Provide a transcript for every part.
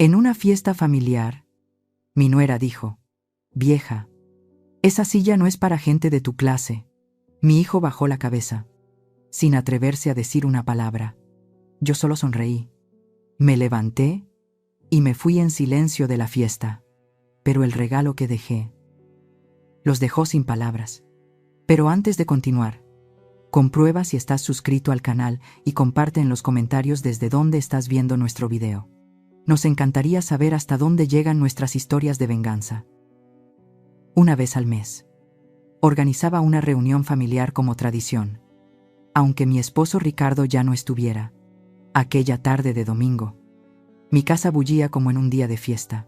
En una fiesta familiar, mi nuera dijo: «Vieja, esa silla no es para gente de tu clase». Mi hijo bajó la cabeza, sin atreverse a decir una palabra. Yo solo sonreí. Me levanté y me fui en silencio de la fiesta. Pero el regalo que dejé los dejó sin palabras. Pero antes de continuar, comprueba si estás suscrito al canal y comparte en los comentarios desde dónde estás viendo nuestro video. Nos encantaría saber hasta dónde llegan nuestras historias de venganza. Una vez al mes, organizaba una reunión familiar como tradición. Aunque mi esposo Ricardo ya no estuviera, aquella tarde de domingo, mi casa bullía como en un día de fiesta.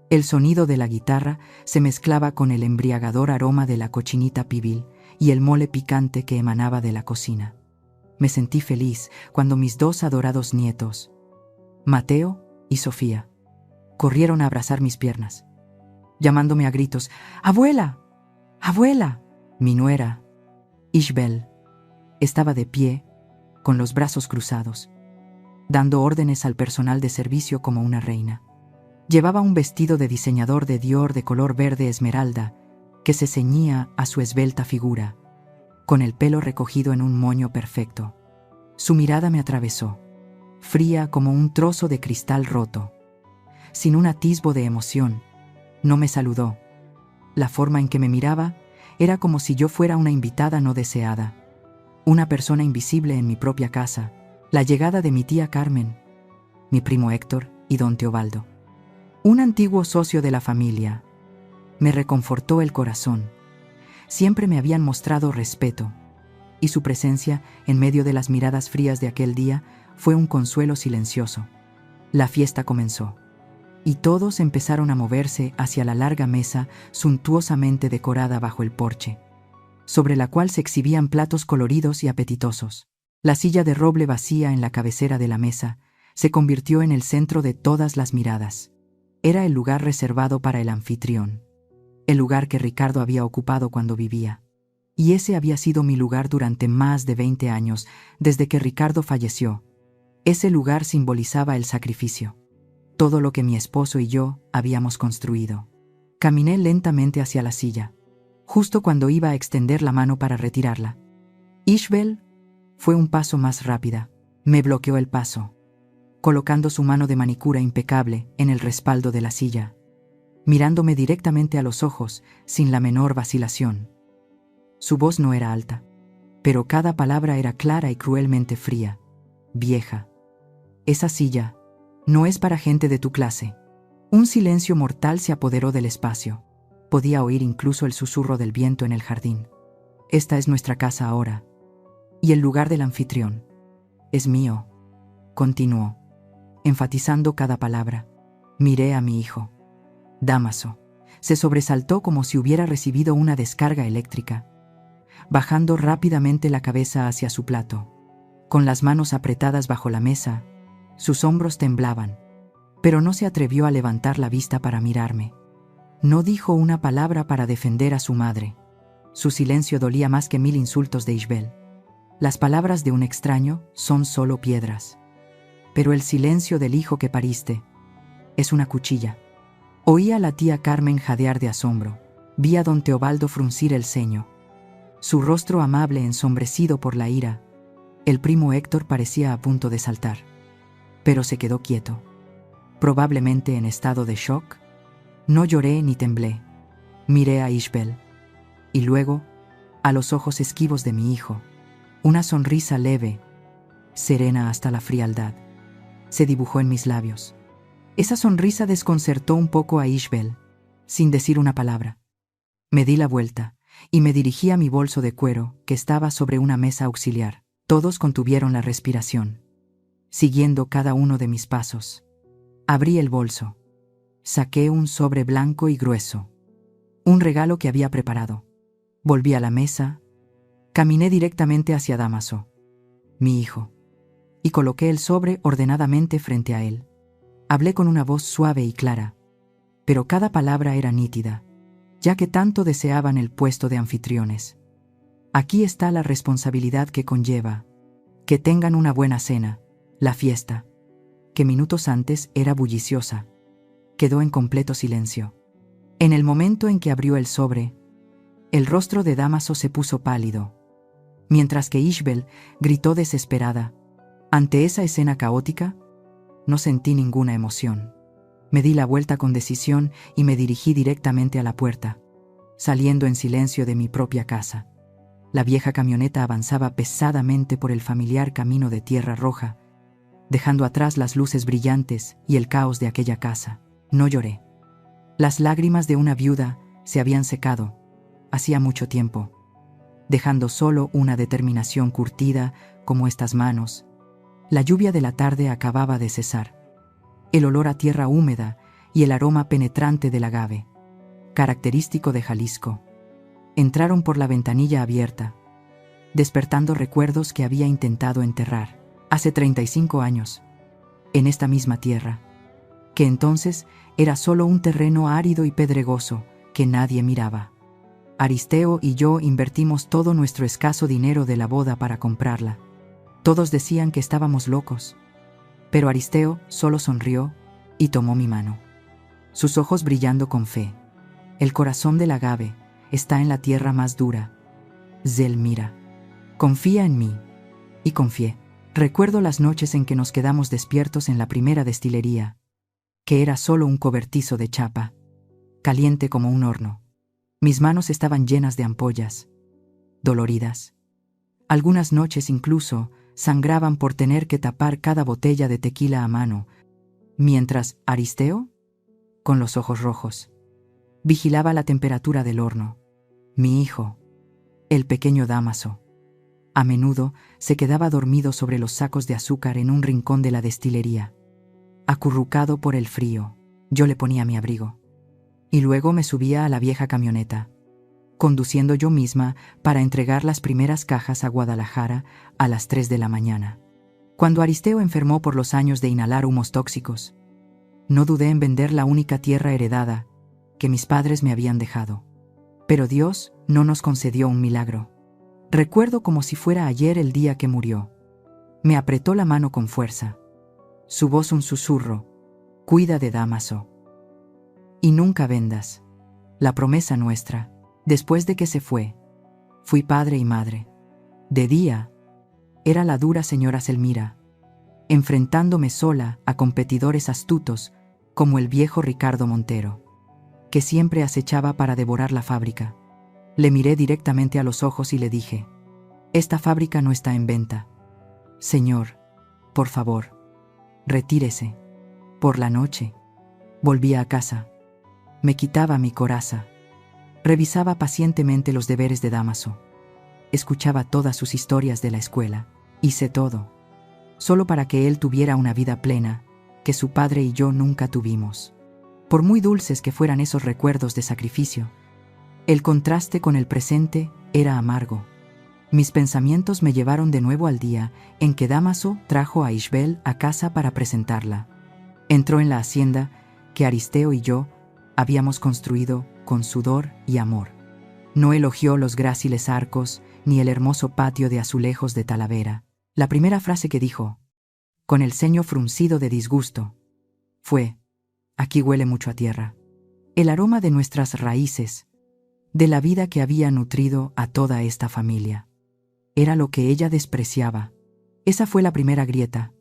El sonido de la guitarra se mezclaba con el embriagador aroma de la cochinita pibil y el mole picante que emanaba de la cocina. Me sentí feliz cuando mis dos adorados nietos, Mateo y Sofía, corrieron a abrazar mis piernas, llamándome a gritos: «¡Abuela! ¡Abuela!». Mi nuera, Ishbel, estaba de pie, con los brazos cruzados, dando órdenes al personal de servicio como una reina. Llevaba un vestido de diseñador de Dior de color verde esmeralda que se ceñía a su esbelta figura, con el pelo recogido en un moño perfecto. Su mirada me atravesó, fría como un trozo de cristal roto. Sin un atisbo de emoción, no me saludó. La forma en que me miraba era como si yo fuera una invitada no deseada, una persona invisible en mi propia casa. La llegada de mi tía Carmen, mi primo Héctor y don Teobaldo, un antiguo socio de la familia, me reconfortó el corazón. Siempre me habían mostrado respeto, y su presencia en medio de las miradas frías de aquel día fue un consuelo silencioso. La fiesta comenzó, y todos empezaron a moverse hacia la larga mesa suntuosamente decorada bajo el porche, sobre la cual se exhibían platos coloridos y apetitosos. La silla de roble vacía en la cabecera de la mesa se convirtió en el centro de todas las miradas. Era el lugar reservado para el anfitrión, el lugar que Ricardo había ocupado cuando vivía. Y ese había sido mi lugar durante más de 20 años, desde que Ricardo falleció. Ese lugar simbolizaba el sacrificio, todo lo que mi esposo y yo habíamos construido. Caminé lentamente hacia la silla, justo cuando iba a extender la mano para retirarla. Ishbel fue un paso más rápida. Me bloqueó el paso, colocando su mano de manicura impecable en el respaldo de la silla, mirándome directamente a los ojos sin la menor vacilación. Su voz no era alta, pero cada palabra era clara y cruelmente fría. «Vieja, esa silla no es para gente de tu clase». Un silencio mortal se apoderó del espacio. Podía oír incluso el susurro del viento en el jardín. «Esta es nuestra casa ahora, y el lugar del anfitrión es mío», continuó, enfatizando cada palabra. Miré a mi hijo. Dámaso se sobresaltó como si hubiera recibido una descarga eléctrica, bajando rápidamente la cabeza hacia su plato. Con las manos apretadas bajo la mesa, sus hombros temblaban, pero no se atrevió a levantar la vista para mirarme. No dijo una palabra para defender a su madre. Su silencio dolía más que 1000 insultos de Ishbel. Las palabras de un extraño son solo piedras, pero el silencio del hijo que pariste es una cuchilla. Oí a la tía Carmen jadear de asombro. Vi a don Teobaldo fruncir el ceño, su rostro amable ensombrecido por la ira. El primo Héctor parecía a punto de saltar, pero se quedó quieto, probablemente en estado de shock. No lloré ni temblé. Miré a Ishbel, y luego a los ojos esquivos de mi hijo. Una sonrisa leve, serena hasta la frialdad, se dibujó en mis labios. Esa sonrisa desconcertó un poco a Ishbel. Sin decir una palabra, me di la vuelta y me dirigí a mi bolso de cuero que estaba sobre una mesa auxiliar. Todos contuvieron la respiración, siguiendo cada uno de mis pasos. Abrí el bolso. Saqué un sobre blanco y grueso, un regalo que había preparado. Volví a la mesa. Caminé directamente hacia Dámaso, mi hijo, y coloqué el sobre ordenadamente frente a él. Hablé con una voz suave y clara, pero cada palabra era nítida, ya que tanto deseaban el puesto de anfitriones. Aquí está la responsabilidad que conlleva. Que tengan una buena cena. La fiesta que minutos antes era bulliciosa, quedó en completo silencio. En el momento en que abrió el sobre, el rostro de Dámaso se puso pálido, mientras que Ishbel gritó desesperada. Ante esa escena caótica, no sentí ninguna emoción. Me di la vuelta con decisión y me dirigí directamente a la puerta, saliendo en silencio de mi propia casa. La vieja camioneta avanzaba pesadamente por el familiar camino de tierra roja, dejando atrás las luces brillantes y el caos de aquella casa. No lloré. Las lágrimas de una viuda se habían secado hacía mucho tiempo, dejando solo una determinación curtida como estas manos. La lluvia de la tarde acababa de cesar. El olor a tierra húmeda y el aroma penetrante del agave, característico de Jalisco, entraron por la ventanilla abierta, despertando recuerdos que había intentado enterrar hace 35 años, en esta misma tierra, que entonces era solo un terreno árido y pedregoso que nadie miraba. Aristeo y yo invertimos todo nuestro escaso dinero de la boda para comprarla. Todos decían que estábamos locos, pero Aristeo solo sonrió y tomó mi mano, sus ojos brillando con fe. El corazón del agave está en la tierra más dura. Zelmira, confía en mí. Y confié. Recuerdo las noches en que nos quedamos despiertos en la primera destilería, que era solo un cobertizo de chapa, caliente como un horno. Mis manos estaban llenas de ampollas, doloridas. Algunas noches incluso sangraban por tener que tapar cada botella de tequila a mano, mientras Aristeo, con los ojos rojos, vigilaba la temperatura del horno. Mi hijo, el pequeño Dámaso, a menudo se quedaba dormido sobre los sacos de azúcar en un rincón de la destilería. Acurrucado por el frío, yo le ponía mi abrigo. Y luego me subía a la vieja camioneta, conduciendo yo misma para entregar las primeras cajas a Guadalajara a las 3 de la mañana. Cuando Aristeo enfermó por los años de inhalar humos tóxicos, no dudé en vender la única tierra heredada que mis padres me habían dejado. Pero Dios no nos concedió un milagro. Recuerdo como si fuera ayer el día que murió. Me apretó la mano con fuerza. Su voz un susurro: cuida de Dámaso. Y nunca vendas. La promesa nuestra. Después de que se fue, fui padre y madre. De día, era la dura señora Zelmira, enfrentándome sola a competidores astutos como el viejo Ricardo Montero, que siempre acechaba para devorar la fábrica. Le miré directamente a los ojos y le dije: esta fábrica no está en venta. Señor, por favor, retírese. Por la noche, volvía a casa. Me quitaba mi coraza. Revisaba pacientemente los deberes de Dámaso. Escuchaba todas sus historias de la escuela. Hice todo, solo para que él tuviera una vida plena, que su padre y yo nunca tuvimos. Por muy dulces que fueran esos recuerdos de sacrificio, el contraste con el presente era amargo. Mis pensamientos me llevaron de nuevo al día en que Dámaso trajo a Ishbel a casa para presentarla. Entró en la hacienda que Aristeo y yo habíamos construido con sudor y amor. No elogió los gráciles arcos ni el hermoso patio de azulejos de Talavera. La primera frase que dijo, con el ceño fruncido de disgusto, fue: aquí huele mucho a tierra. El aroma de nuestras raíces, de la vida que había nutrido a toda esta familia. Era lo que ella despreciaba. Esa fue la primera grieta.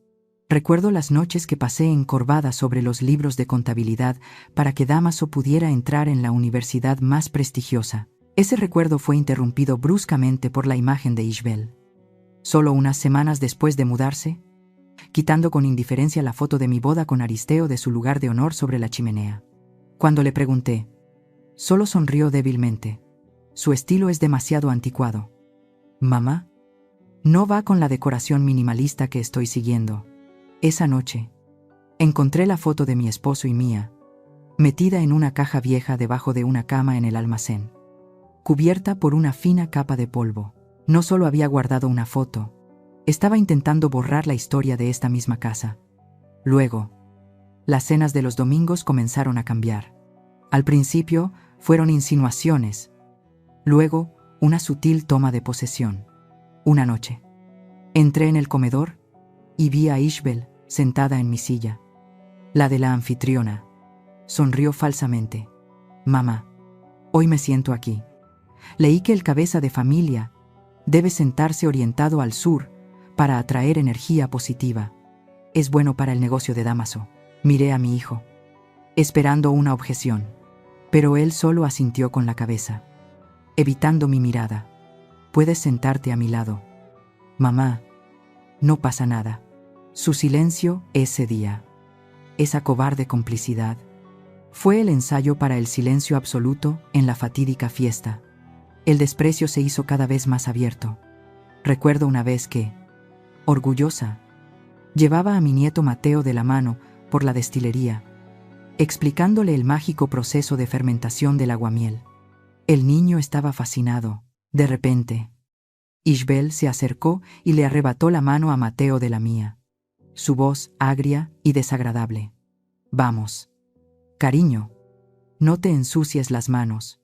Recuerdo las noches que pasé encorvada sobre los libros de contabilidad para que Dámaso pudiera entrar en la universidad más prestigiosa. Ese recuerdo fue interrumpido bruscamente por la imagen de Ishbel. Solo unas semanas después de mudarse, quitando con indiferencia la foto de mi boda con Aristeo de su lugar de honor sobre la chimenea. Cuando le pregunté, solo sonrió débilmente. Su estilo es demasiado anticuado. Mamá, no va con la decoración minimalista que estoy siguiendo. Esa noche, encontré la foto de mi esposo y mía, metida en una caja vieja debajo de una cama en el almacén, cubierta por una fina capa de polvo. No solo había guardado una foto, estaba intentando borrar la historia de esta misma casa. Luego, las cenas de los domingos comenzaron a cambiar. Al principio, fueron insinuaciones. Luego, una sutil toma de posesión. Una noche, entré en el comedor y vi a Ishbel sentada en mi silla. La de la anfitriona. Sonrió falsamente. Mamá, hoy me siento aquí. Leí que el cabeza de familia debe sentarse orientado al sur para atraer energía positiva. Es bueno para el negocio de Dámaso. Miré a mi hijo, esperando una objeción, pero él solo asintió con la cabeza, evitando mi mirada. Puedes sentarte a mi lado. Mamá, no pasa nada. Su silencio ese día, esa cobarde complicidad, fue el ensayo para el silencio absoluto en la fatídica fiesta. El desprecio se hizo cada vez más abierto. Recuerdo una vez que, orgullosa, llevaba a mi nieto Mateo de la mano por la destilería, explicándole el mágico proceso de fermentación del aguamiel. El niño estaba fascinado. De repente, Ishbel se acercó y le arrebató la mano a Mateo de la mía. Su voz agria y desagradable. Vamos. Cariño, no te ensucies las manos.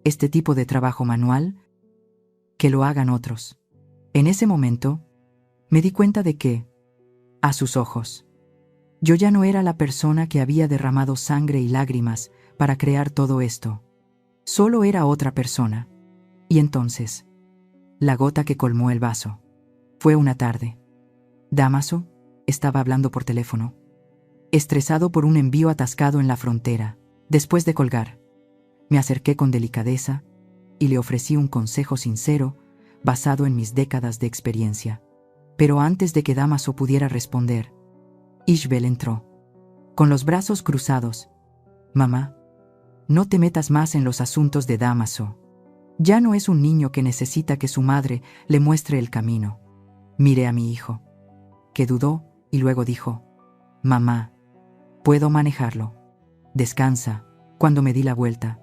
Este tipo de trabajo manual, que lo hagan otros. En ese momento, me di cuenta de que, a sus ojos, yo ya no era la persona que había derramado sangre y lágrimas para crear todo esto. Solo era otra persona. Y entonces, la gota que colmó el vaso. Fue una tarde. Dámaso estaba hablando por teléfono, estresado por un envío atascado en la frontera. Después de colgar, me acerqué con delicadeza y le ofrecí un consejo sincero basado en mis décadas de experiencia. Pero antes de que Dámaso pudiera responder, Ishbel entró, con los brazos cruzados. Mamá, no te metas más en los asuntos de Dámaso. Ya no es un niño que necesita que su madre le muestre el camino. Miré a mi hijo, que dudó y luego dijo, mamá, puedo manejarlo. Descansa. Cuando me di la vuelta,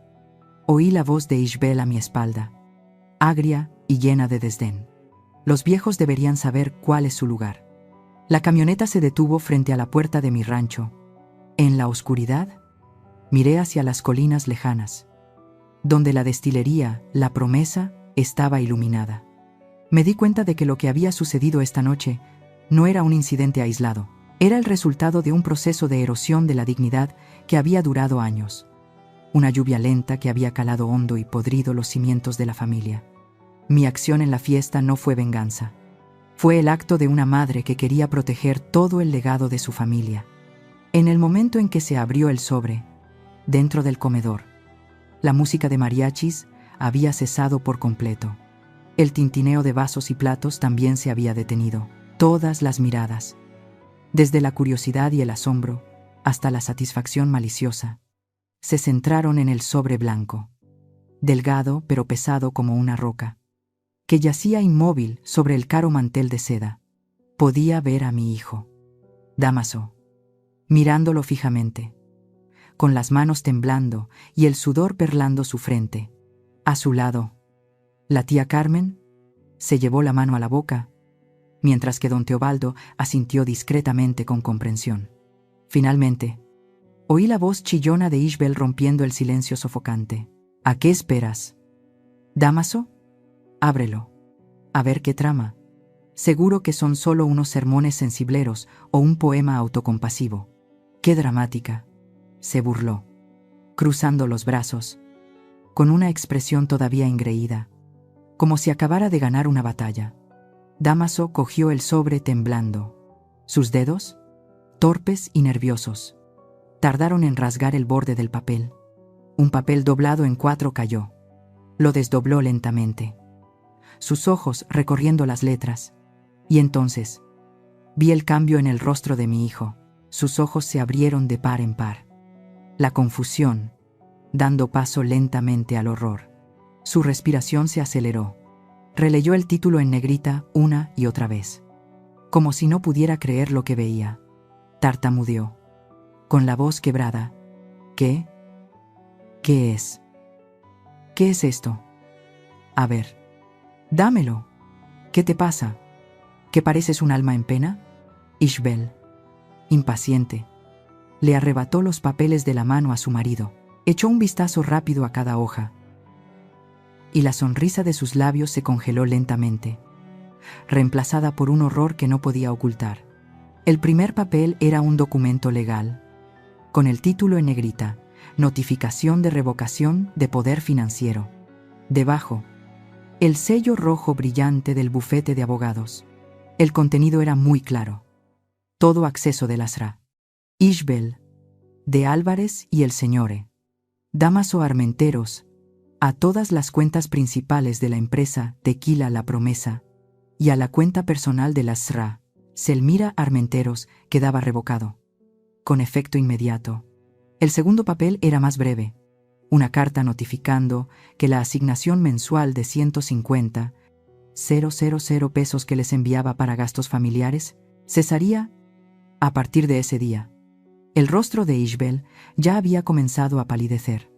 oí la voz de Ishbel a mi espalda, agria y llena de desdén. Los viejos deberían saber cuál es su lugar. La camioneta se detuvo frente a la puerta de mi rancho. En la oscuridad, miré hacia las colinas lejanas, donde la destilería, La Promesa, estaba iluminada. Me di cuenta de que lo que había sucedido esta noche no era un incidente aislado. Era el resultado de un proceso de erosión de la dignidad que había durado años. Una lluvia lenta que había calado hondo y podrido los cimientos de la familia. Mi acción en la fiesta no fue venganza. Fue el acto de una madre que quería proteger todo el legado de su familia. En el momento en que se abrió el sobre, dentro del comedor, la música de mariachis había cesado por completo. El tintineo de vasos y platos también se había detenido. Todas las miradas, desde la curiosidad y el asombro hasta la satisfacción maliciosa, se centraron en el sobre blanco, delgado pero pesado como una roca, que yacía inmóvil sobre el caro mantel de seda. Podía ver a mi hijo, Dámaso, mirándolo fijamente, con las manos temblando y el sudor perlando su frente. A su lado, la tía Carmen se llevó la mano a la boca, mientras que don Teobaldo asintió discretamente con comprensión. Finalmente, oí la voz chillona de Ishbel rompiendo el silencio sofocante. ¿A qué esperas? ¿Dámaso? Ábrelo. A ver qué trama. Seguro que son solo unos sermones sensibleros o un poema autocompasivo. ¡Qué dramática!, se burló, cruzando los brazos, con una expresión todavía engreída, como si acabara de ganar una batalla. Dámaso cogió el sobre temblando. Sus dedos, torpes y nerviosos, tardaron en rasgar el borde del papel. Un papel doblado en 4 cayó. Lo desdobló lentamente, sus ojos recorriendo las letras. Y entonces, vi el cambio en el rostro de mi hijo. Sus ojos se abrieron de par en par. La confusión, dando paso lentamente al horror. Su respiración se aceleró. Releyó el título en negrita una y otra vez, como si no pudiera creer lo que veía. Tartamudeó, con la voz quebrada. ¿Qué? ¿Qué es? ¿Qué es esto? A ver, dámelo. ¿Qué te pasa? ¿Que pareces un alma en pena? Ishbel, impaciente, le arrebató los papeles de la mano a su marido. Echó un vistazo rápido a cada hoja, y la sonrisa de sus labios se congeló lentamente, reemplazada por un horror que no podía ocultar. El primer papel era un documento legal, con el título en negrita: Notificación de revocación de poder financiero. Debajo, el sello rojo brillante del bufete de abogados. El contenido era muy claro. Todo acceso de las Ra. Ishbel, de Álvarez y el Sr. Dámaso Armenteros, a todas las cuentas principales de la empresa Tequila La Promesa y a la cuenta personal de las Ra. Selmira Armenteros quedaba revocado, con efecto inmediato. El segundo papel era más breve. Una carta notificando que la asignación mensual de 150,000 pesos que les enviaba para gastos familiares cesaría a partir de ese día. El rostro de Ishbel ya había comenzado a palidecer.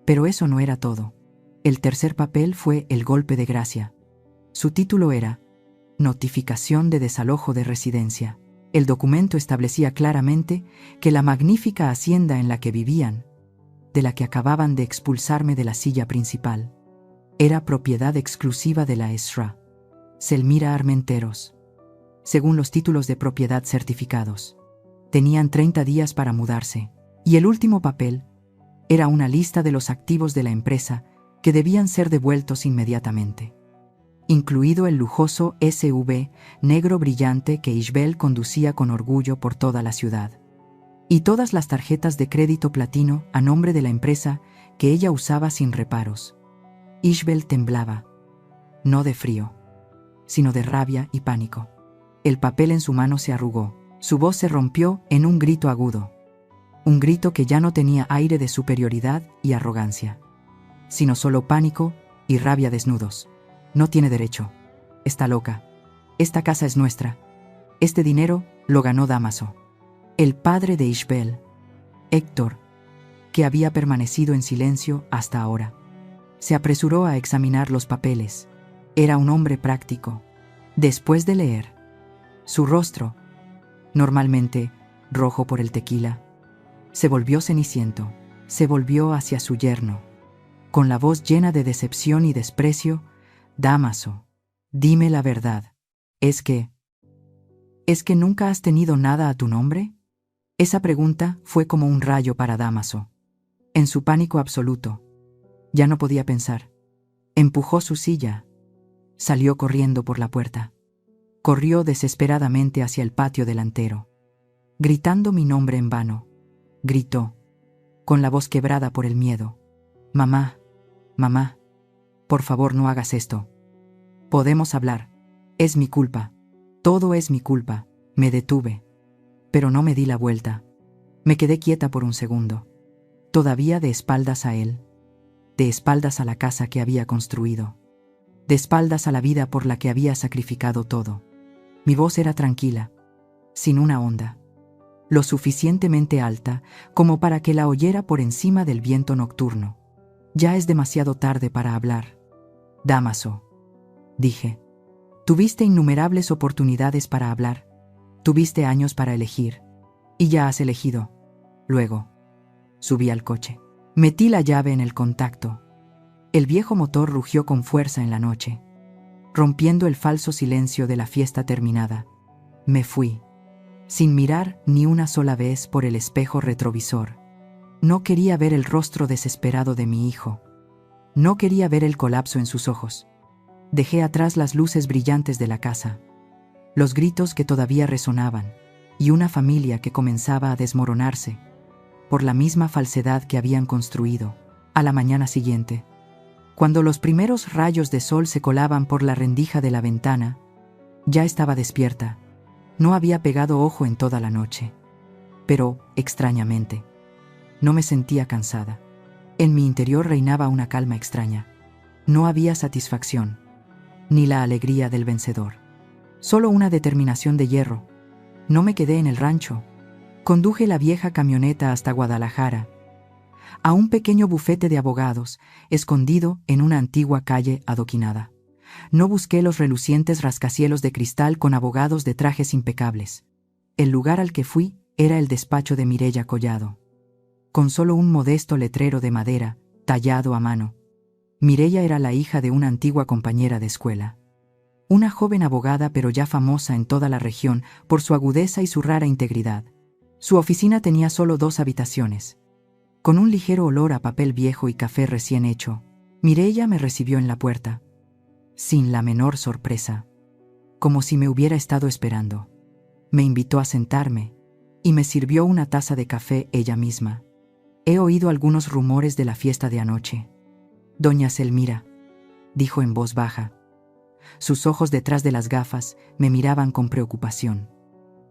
Pero eso no era todo. El tercer papel fue el golpe de gracia. Su título era Notificación de desalojo de residencia. El documento establecía claramente que la magnífica hacienda en la que vivían, de la que acababan de expulsarme de la silla principal, era propiedad exclusiva de la Esra. Selmira Armenteros. Según los títulos de propiedad certificados, tenían 30 días para mudarse, y el último papel era una lista de los activos de la empresa que debían ser devueltos inmediatamente, incluido el lujoso SUV negro brillante que Ishbel conducía con orgullo por toda la ciudad, y todas las tarjetas de crédito platino a nombre de la empresa que ella usaba sin reparos. Ishbel temblaba, no de frío, sino de rabia y pánico. El papel en su mano se arrugó, su voz se rompió en un grito agudo, un grito que ya no tenía aire de superioridad y arrogancia, sino solo pánico y rabia desnudos. No tiene derecho. Está loca. Esta casa es nuestra. Este dinero lo ganó Dámaso. El padre de Ishbel, Héctor, que había permanecido en silencio hasta ahora, se apresuró a examinar los papeles. Era un hombre práctico. Después de leer, su rostro, normalmente rojo por el tequila, se volvió ceniciento. Se volvió hacia su yerno, con la voz llena de decepción y desprecio. Dámaso, dime la verdad. ¿Es que nunca has tenido nada a tu nombre? Esa pregunta fue como un rayo para Dámaso. En su pánico absoluto, ya no podía pensar. Empujó su silla. Salió corriendo por la puerta. Corrió desesperadamente hacia el patio delantero, gritando mi nombre en vano. Gritó, con la voz quebrada por el miedo: Mamá, mamá, por favor no hagas esto. Podemos hablar. Es mi culpa. Todo es mi culpa. Me detuve. Pero no me di la vuelta. Me quedé quieta por un segundo. Todavía de espaldas a él. De espaldas a la casa que había construido. De espaldas a la vida por la que había sacrificado todo. Mi voz era tranquila, sin una onda, lo suficientemente alta como para que la oyera por encima del viento nocturno. Ya es demasiado tarde para hablar. Dámaso, dije. Tuviste innumerables oportunidades para hablar. Tuviste años para elegir. Y ya has elegido. Luego, subí al coche. Metí la llave en el contacto. El viejo motor rugió con fuerza en la noche, rompiendo el falso silencio de la fiesta terminada. Me fui, sin mirar ni una sola vez por el espejo retrovisor. No quería ver el rostro desesperado de mi hijo. No quería ver el colapso en sus ojos. Dejé atrás las luces brillantes de la casa, los gritos que todavía resonaban, y una familia que comenzaba a desmoronarse por la misma falsedad que habían construido. A la mañana siguiente, cuando los primeros rayos de sol se colaban por la rendija de la ventana, ya estaba despierta. No había pegado ojo en toda la noche. Pero, extrañamente, no me sentía cansada. En mi interior reinaba una calma extraña. No había satisfacción, ni la alegría del vencedor. Solo una determinación de hierro. No me quedé en el rancho. Conduje la vieja camioneta hasta Guadalajara, a un pequeño bufete de abogados, escondido en una antigua calle adoquinada. No busqué los relucientes rascacielos de cristal con abogados de trajes impecables. El lugar al que fui era el despacho de Mireya Collado, con solo un modesto letrero de madera, tallado a mano. Mireya era la hija de una antigua compañera de escuela. Una joven abogada, pero ya famosa en toda la región por su agudeza y su rara integridad. Su oficina tenía solo 2 habitaciones. Con un ligero olor a papel viejo y café recién hecho, Mireia me recibió en la puerta, sin la menor sorpresa, como si me hubiera estado esperando. Me invitó a sentarme y me sirvió una taza de café ella misma. He oído algunos rumores de la fiesta de anoche. Doña Selmira, dijo en voz baja. Sus ojos detrás de las gafas me miraban con preocupación.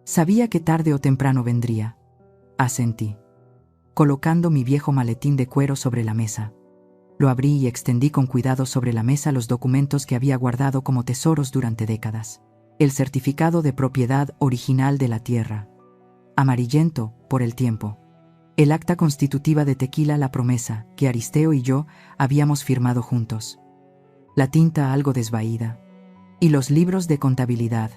Sabía que tarde o temprano vendría. Asentí, colocando mi viejo maletín de cuero sobre la mesa. Lo abrí y extendí con cuidado sobre la mesa los documentos que había guardado como tesoros durante décadas. El certificado de propiedad original de la tierra, amarillento por el tiempo. El acta constitutiva de Tequila La Promesa, que Aristeo y yo habíamos firmado juntos. La tinta algo desvaída. Y los libros de contabilidad.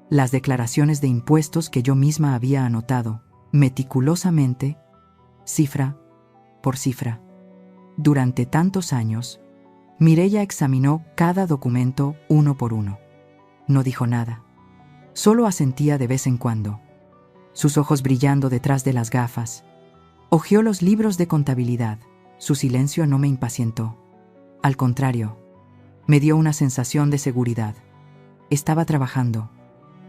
Las declaraciones de impuestos que yo misma había anotado, meticulosamente, cifra por cifra. Durante tantos años, Mireia examinó cada documento uno por uno. No dijo nada. Solo asentía de vez en cuando, sus ojos brillando detrás de las gafas. Hojeó los libros de contabilidad. Su silencio no me impacientó. Al contrario, me dio una sensación de seguridad. Estaba trabajando,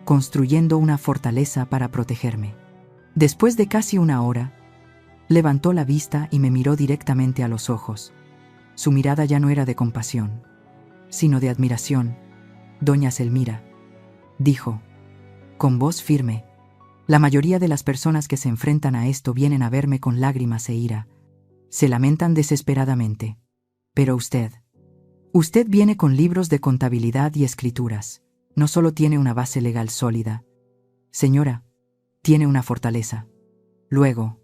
construyendo una fortaleza para protegerme. Después de casi una hora, levantó la vista y me miró directamente a los ojos. Su mirada ya no era de compasión, sino de admiración. Doña Selmira, dijo, con voz firme, la mayoría de las personas que se enfrentan a esto vienen a verme con lágrimas e ira. Se lamentan desesperadamente. Pero usted viene con libros de contabilidad y escrituras. No solo tiene una base legal sólida. Señora, tiene una fortaleza. Luego,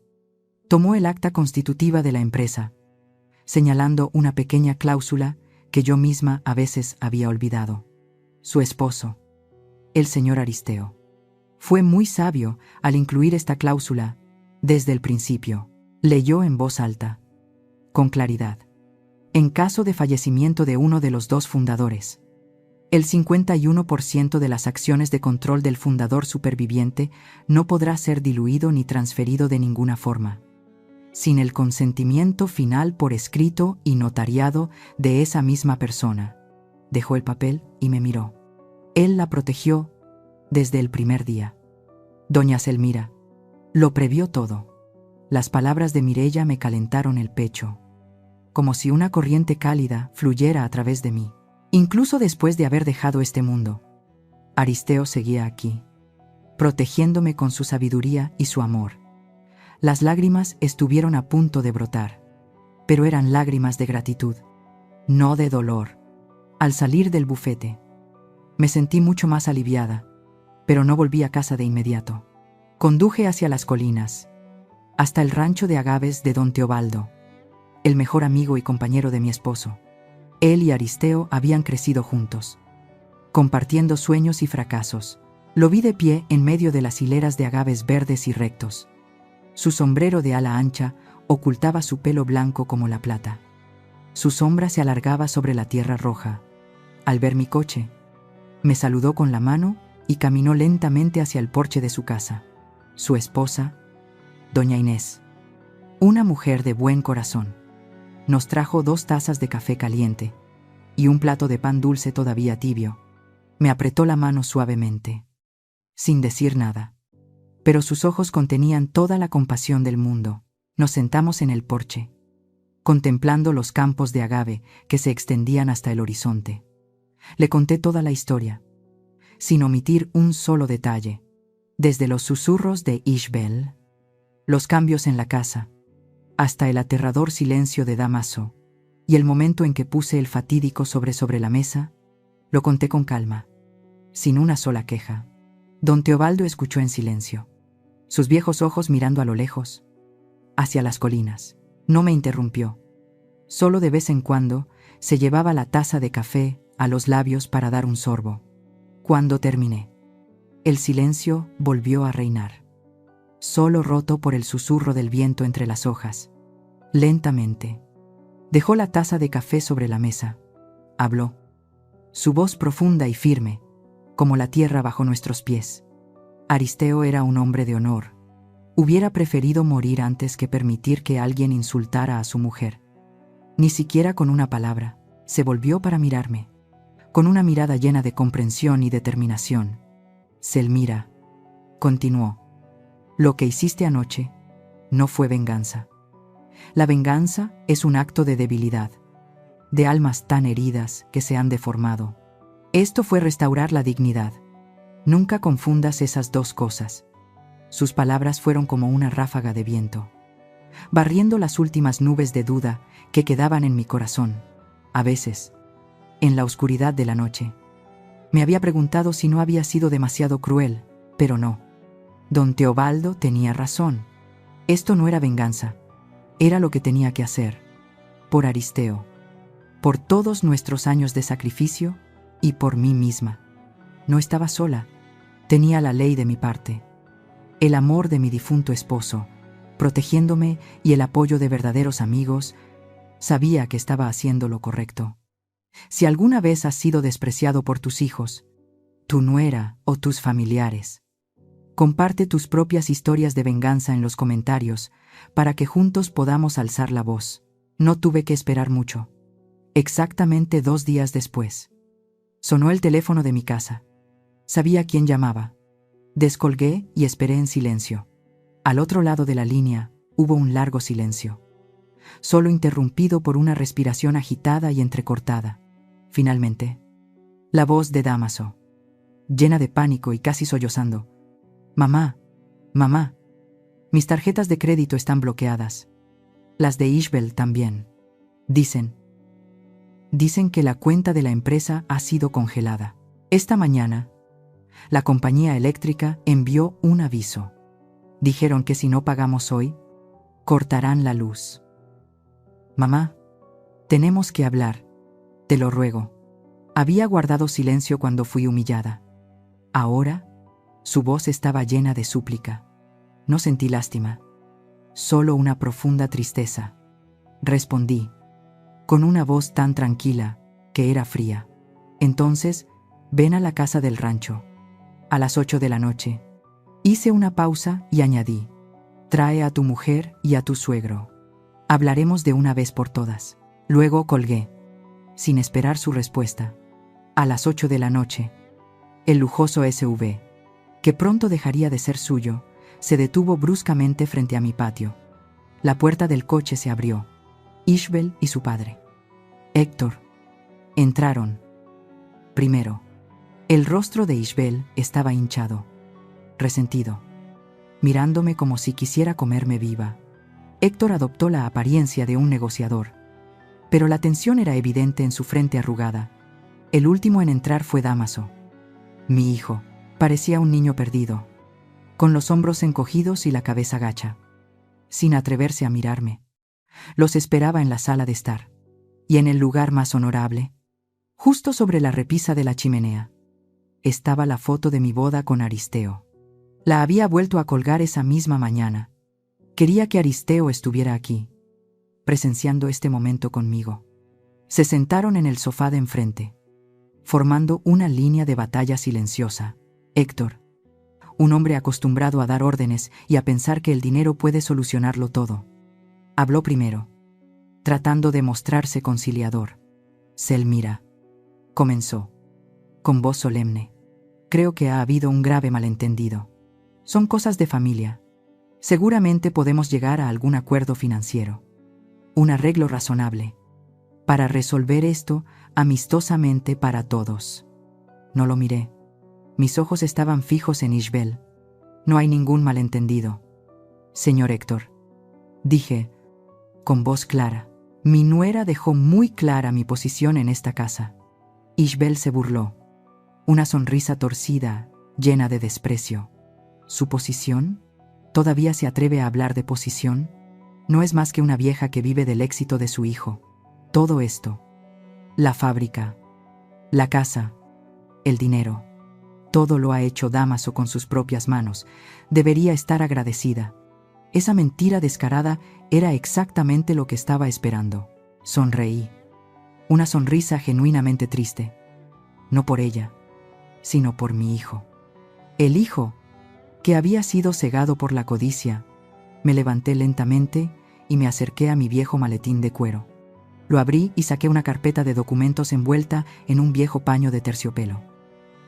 tomó el acta constitutiva de la empresa, señalando una pequeña cláusula que yo misma a veces había olvidado. Su esposo, el señor Aristeo, fue muy sabio al incluir esta cláusula desde el principio. Leyó en voz alta, con claridad. En caso de fallecimiento de uno de los 2 fundadores, el 51% de las acciones de control del fundador superviviente no podrá ser diluido ni transferido de ninguna forma, sin el consentimiento final por escrito y notariado de esa misma persona. Dejó el papel y me miró. Él la protegió desde el primer día. Doña Selmira, lo previó todo. Las palabras de Mireia me calentaron el pecho, como si una corriente cálida fluyera a través de mí. Incluso después de haber dejado este mundo, Aristeo seguía aquí, protegiéndome con su sabiduría y su amor. Las lágrimas estuvieron a punto de brotar, pero eran lágrimas de gratitud, no de dolor. Al salir del bufete, me sentí mucho más aliviada, pero no volví a casa de inmediato. Conduje hacia las colinas, hasta el rancho de agaves de don Teobaldo, el mejor amigo y compañero de mi esposo. Él y Aristeo habían crecido juntos, compartiendo sueños y fracasos. Lo vi de pie en medio de las hileras de agaves verdes y rectos. Su sombrero de ala ancha ocultaba su pelo blanco como la plata. Su sombra se alargaba sobre la tierra roja. Al ver mi coche, me saludó con la mano y caminó lentamente hacia el porche de su casa. Su esposa, doña Inés, una mujer de buen corazón, nos trajo 2 tazas de café caliente y un plato de pan dulce todavía tibio. Me apretó la mano suavemente, sin decir nada, pero sus ojos contenían toda la compasión del mundo. Nos sentamos en el porche, contemplando los campos de agave que se extendían hasta el horizonte. Le conté toda la historia, sin omitir un solo detalle, desde los susurros de Ishbel, los cambios en la casa, hasta el aterrador silencio de Damaso, y el momento en que puse el fatídico sobre la mesa. Lo conté con calma, sin una sola queja. Don Teobaldo escuchó en silencio, sus viejos ojos mirando a lo lejos, hacia las colinas. No me interrumpió. Solo de vez en cuando se llevaba la taza de café a los labios para dar un sorbo. Cuando terminé, el silencio volvió a reinar, solo roto por el susurro del viento entre las hojas. Lentamente, dejó la taza de café sobre la mesa. Habló. su voz profunda y firme, como la tierra bajo nuestros pies. Aristeo era un hombre de honor. Hubiera preferido morir antes que permitir que alguien insultara a su mujer. Ni siquiera con una palabra, se volvió para mirarme, con una mirada llena de comprensión y determinación. Selmira, continuó, lo que hiciste anoche no fue venganza. La venganza es un acto de debilidad, de almas tan heridas que se han deformado. Esto fue restaurar la dignidad. Nunca confundas esas dos cosas. Sus palabras fueron como una ráfaga de viento, barriendo las últimas nubes de duda que quedaban en mi corazón. A veces, en la oscuridad de la noche, me había preguntado si no había sido demasiado cruel, pero no. Don Teobaldo tenía razón. Esto no era venganza, era lo que tenía que hacer. Por Aristeo, por todos nuestros años de sacrificio y por mí misma. No estaba sola, tenía la ley de mi parte, el amor de mi difunto esposo, protegiéndome y el apoyo de verdaderos amigos. Sabía que estaba haciendo lo correcto. Si alguna vez has sido despreciado por tus hijos, tu nuera o tus familiares, comparte tus propias historias de venganza en los comentarios para que juntos podamos alzar la voz. No tuve que esperar mucho. Exactamente 2 días después, sonó el teléfono de mi casa. Sabía quién llamaba. Descolgué y esperé en silencio. Al otro lado de la línea hubo un largo silencio, solo interrumpido por una respiración agitada y entrecortada. Finalmente, la voz de Dámaso, llena de pánico y casi sollozando. Mamá, mamá, mis tarjetas de crédito están bloqueadas. Las de Ishbel también. Dicen que la cuenta de la empresa ha sido congelada. Esta mañana, la compañía eléctrica envió un aviso. Dijeron que si no pagamos hoy, cortarán la luz. Mamá, tenemos que hablar. Te lo ruego. Había guardado silencio cuando fui humillada. Ahora, su voz estaba llena de súplica. No sentí lástima, solo una profunda tristeza. Respondí, con una voz tan tranquila que era fría. Entonces, ven a la casa del rancho. A las 8 de la noche. Hice una pausa y añadí, trae a tu mujer y a tu suegro. Hablaremos de una vez por todas. Luego colgué, sin esperar su respuesta. A las 8 de la noche, el lujoso SUV, que pronto dejaría de ser suyo, se detuvo bruscamente frente a mi patio. La puerta del coche se abrió. Ishbel y su padre, Héctor, entraron. Primero, el rostro de Ishbel estaba hinchado, resentido, mirándome como si quisiera comerme viva. Héctor adoptó la apariencia de un negociador, pero la tensión era evidente en su frente arrugada. El último en entrar fue Dámaso. Mi hijo parecía un niño perdido, con los hombros encogidos y la cabeza gacha, sin atreverse a mirarme. Los esperaba en la sala de estar, y en el lugar más honorable, justo sobre la repisa de la chimenea, estaba la foto de mi boda con Aristeo. La había vuelto a colgar esa misma mañana. Quería que Aristeo estuviera aquí, presenciando este momento conmigo. Se sentaron en el sofá de enfrente, formando una línea de batalla silenciosa. Héctor, un hombre acostumbrado a dar órdenes y a pensar que el dinero puede solucionarlo todo, habló primero, tratando de mostrarse conciliador. Selmira, comenzó, con voz solemne, creo que ha habido un grave malentendido. Son cosas de familia. Seguramente podemos llegar a algún acuerdo financiero, un arreglo razonable, para resolver esto amistosamente para todos. No lo miré. Mis ojos estaban fijos en Ishbel. No hay ningún malentendido. Señor Héctor, dije, con voz clara. Mi nuera dejó muy clara mi posición en esta casa. Ishbel se burló. Una sonrisa torcida, llena de desprecio. ¿Su posición? ¿Todavía se atreve a hablar de posición? No es más que una vieja que vive del éxito de su hijo. Todo esto, la fábrica, la casa, el dinero, todo lo ha hecho Dámaso con sus propias manos. Debería estar agradecida. Esa mentira descarada era exactamente lo que estaba esperando. Sonreí. Una sonrisa genuinamente triste. no por ella, sino por mi hijo. El hijo, que había sido cegado por la codicia. Me levanté lentamente y me acerqué a mi viejo maletín de cuero. Lo abrí y saqué una carpeta de documentos envuelta en un viejo paño de terciopelo.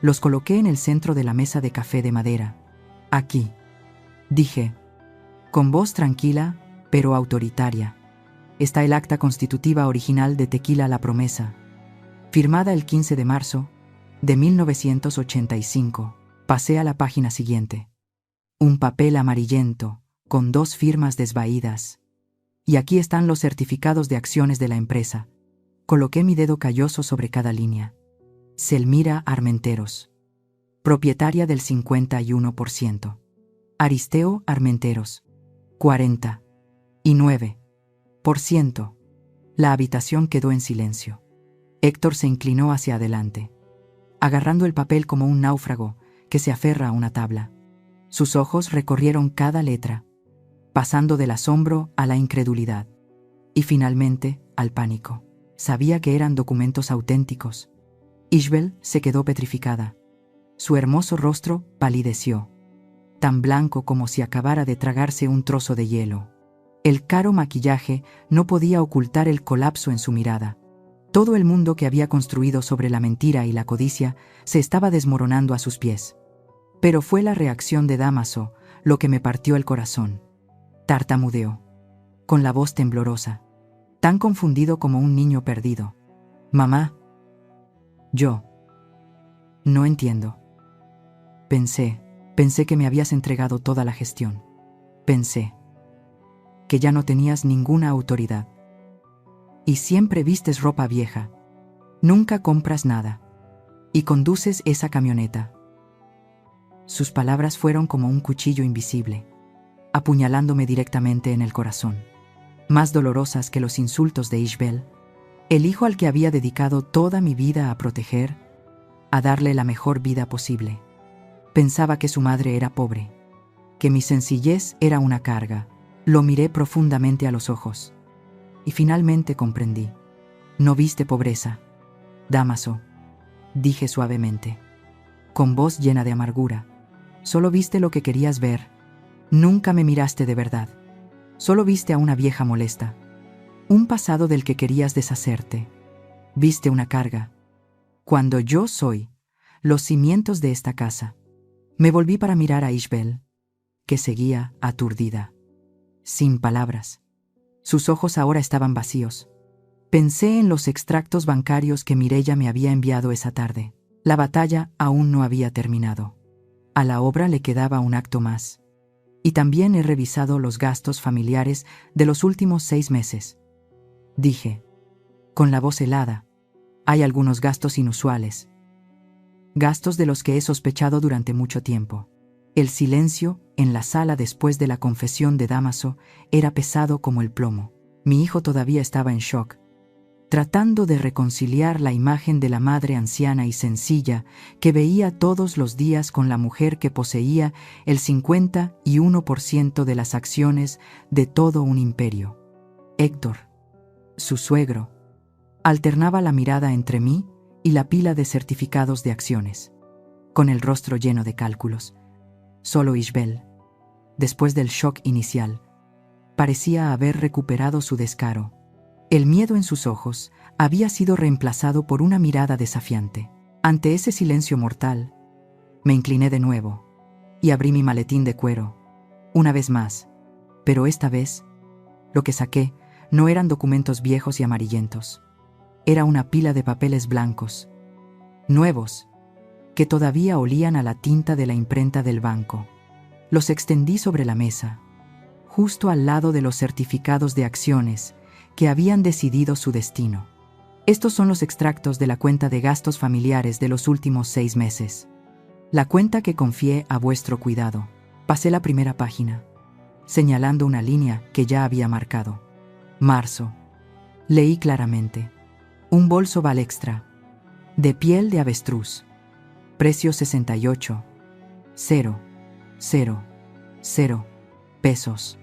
Los coloqué en el centro de la mesa de café de madera. Aquí, dije, con voz tranquila, pero autoritaria, está el acta constitutiva original de Tequila La Promesa, firmada el 15 de marzo de 1985. Pasé a la página siguiente. Un papel amarillento, con 2 firmas desvaídas. Y aquí están los certificados de acciones de la empresa. Coloqué mi dedo calloso sobre cada línea. Selmira Armenteros, propietaria del 51%. Aristeo Armenteros, 49%. La habitación quedó en silencio. Héctor se inclinó hacia adelante, agarrando el papel como un náufrago que se aferra a una tabla. Sus ojos recorrieron cada letra, pasando del asombro a la incredulidad y finalmente al pánico. Sabía que eran documentos auténticos. Ishbel se quedó petrificada. Su hermoso rostro palideció, tan blanco como si acabara de tragarse un trozo de hielo. El caro maquillaje no podía ocultar el colapso en su mirada. Todo el mundo que había construido sobre la mentira y la codicia se estaba desmoronando a sus pies. Pero fue la reacción de Dámaso lo que me partió el corazón. Tartamudeó, con la voz temblorosa, tan confundido como un niño perdido. Mamá. Yo. No entiendo. Pensé que me habías entregado toda la gestión. Pensé que ya no tenías ninguna autoridad. Y siempre vistes ropa vieja. Nunca compras nada. Y conduces esa camioneta. Sus palabras fueron como un cuchillo invisible, apuñalándome directamente en el corazón. Más dolorosas que los insultos de Ishbel, el hijo al que había dedicado toda mi vida a proteger, a darle la mejor vida posible. Pensaba que su madre era pobre, que mi sencillez era una carga. Lo miré profundamente a los ojos. Y finalmente comprendí. No viste pobreza, Dámaso, dije suavemente, con voz llena de amargura. Solo viste lo que querías ver. Nunca me miraste de verdad. Solo viste a una vieja molesta. Un pasado del que querías deshacerte. Viste una carga. Cuando yo soy los cimientos de esta casa. Me volví para mirar a Ishbel, que seguía aturdida, sin palabras. Sus ojos ahora estaban vacíos. Pensé en los extractos bancarios que Mireya me había enviado esa tarde. La batalla aún no había terminado. A la obra le quedaba un acto más. Y también he revisado los gastos familiares de los últimos 6 meses. Dije, con la voz helada, hay algunos gastos inusuales. Gastos de los que he sospechado durante mucho tiempo. El silencio en la sala después de la confesión de Dámaso era pesado como el plomo. Mi hijo todavía estaba en shock, tratando de reconciliar la imagen de la madre anciana y sencilla que veía todos los días con la mujer que poseía el 51% de las acciones de todo un imperio. Héctor, su suegro, alternaba la mirada entre mí y la pila de certificados de acciones, con el rostro lleno de cálculos. Solo Ishbel, después del shock inicial, parecía haber recuperado su descaro. El miedo en sus ojos había sido reemplazado por una mirada desafiante. Ante ese silencio mortal, me incliné de nuevo y abrí mi maletín de cuero, una vez más, pero esta vez, lo que saqué no eran documentos viejos y amarillentos. Era una pila de papeles blancos, nuevos, que todavía olían a la tinta de la imprenta del banco. Los extendí sobre la mesa, justo al lado de los certificados de acciones que habían decidido su destino. Estos son los extractos de la cuenta de gastos familiares de los últimos 6 meses. La cuenta que confié a vuestro cuidado. Pasé la primera página, señalando una línea que ya había marcado. Marzo. Leí claramente. Un bolso Valextra, de piel de avestruz. Precio 68,000 pesos.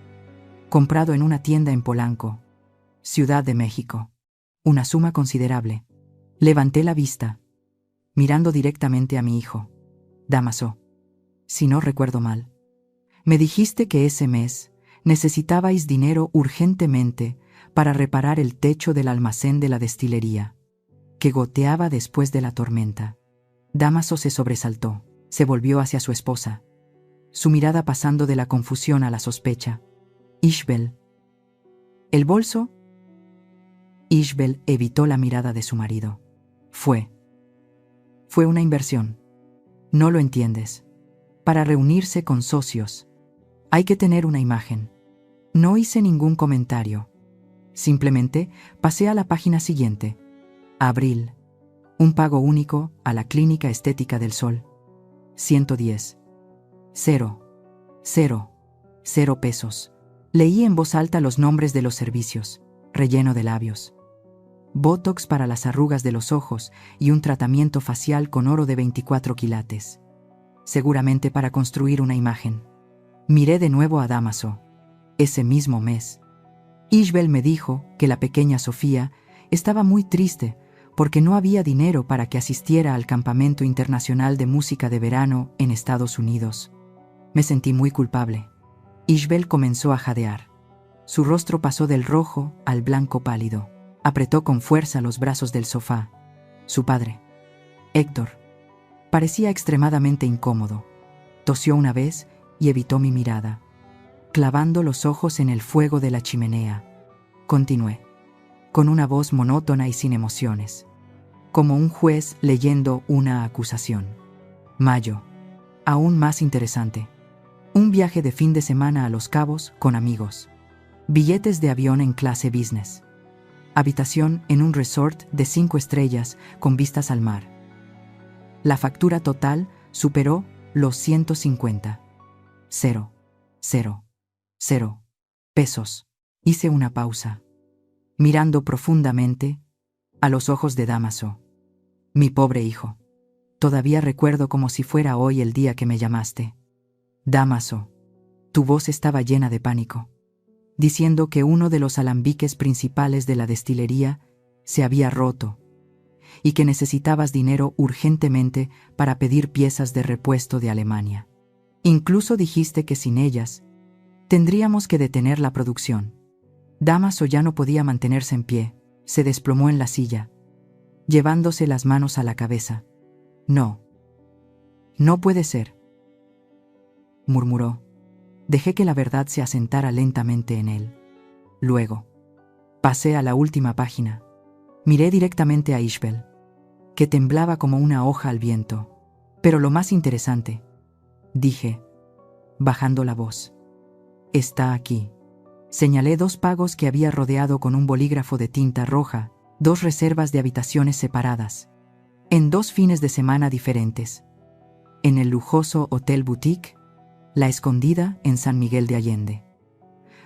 Comprado en una tienda en Polanco, Ciudad de México. Una suma considerable. Levanté la vista. mirando directamente a mi hijo. Dámaso, si no recuerdo mal, me dijiste que ese mes necesitabais dinero urgentemente para reparar el techo del almacén de la destilería, que goteaba después de la tormenta. Dámaso se sobresaltó, se volvió hacia su esposa, su mirada pasando de la confusión a la sospecha. Ishbel. ¿El bolso? Ishbel evitó la mirada de su marido. Fue una inversión. No lo entiendes. Para reunirse con socios, hay que tener una imagen. No hice ningún comentario. Simplemente pasé a la página siguiente. Abril. Un pago único a la Clínica Estética del Sol. 110. 0 pesos. Leí en voz alta los nombres de los servicios. Relleno de labios, botox para las arrugas de los ojos y un tratamiento facial con oro de 24 quilates. Seguramente para construir una imagen. Miré de nuevo a Dámaso. Ese mismo mes, Ishbel me dijo que la pequeña Sofía estaba muy triste porque no había dinero para que asistiera al Campamento Internacional de Música de Verano en Estados Unidos. Me sentí muy culpable. Ishbel comenzó a jadear. Su rostro pasó del rojo al blanco pálido. Apretó con fuerza los brazos del sofá. Su padre, Héctor, parecía extremadamente incómodo. Tosió una vez y evitó mi mirada, clavando los ojos en el fuego de la chimenea. Continué, con una voz monótona y sin emociones, como un juez leyendo una acusación. Mayo. Aún más interesante. Un viaje de fin de semana a Los Cabos con amigos. Billetes de avión en clase business. Habitación en un resort de 5 estrellas con vistas al mar. La factura total superó los 150. 0 pesos. Hice una pausa, mirando profundamente a los ojos de Dámaso. Mi pobre hijo. Todavía recuerdo como si fuera hoy el día que me llamaste. Dámaso, tu voz estaba llena de pánico, diciendo que uno de los alambiques principales de la destilería se había roto y que necesitabas dinero urgentemente para pedir piezas de repuesto de Alemania. Incluso dijiste que sin ellas tendríamos que detener la producción. Dámaso ya no podía mantenerse en pie, se desplomó en la silla, llevándose las manos a la cabeza. No puede ser, murmuró. Dejé que la verdad se asentara lentamente en él. Luego, pasé a la última página. Miré directamente a Ishbel, que temblaba como una hoja al viento. Pero lo más interesante, dije, bajando la voz, está aquí. Señalé 2 pagos que había rodeado con un bolígrafo de tinta roja, 2 reservas de habitaciones separadas, en 2 fines de semana diferentes. En el lujoso Hotel Boutique, La Escondida en San Miguel de Allende.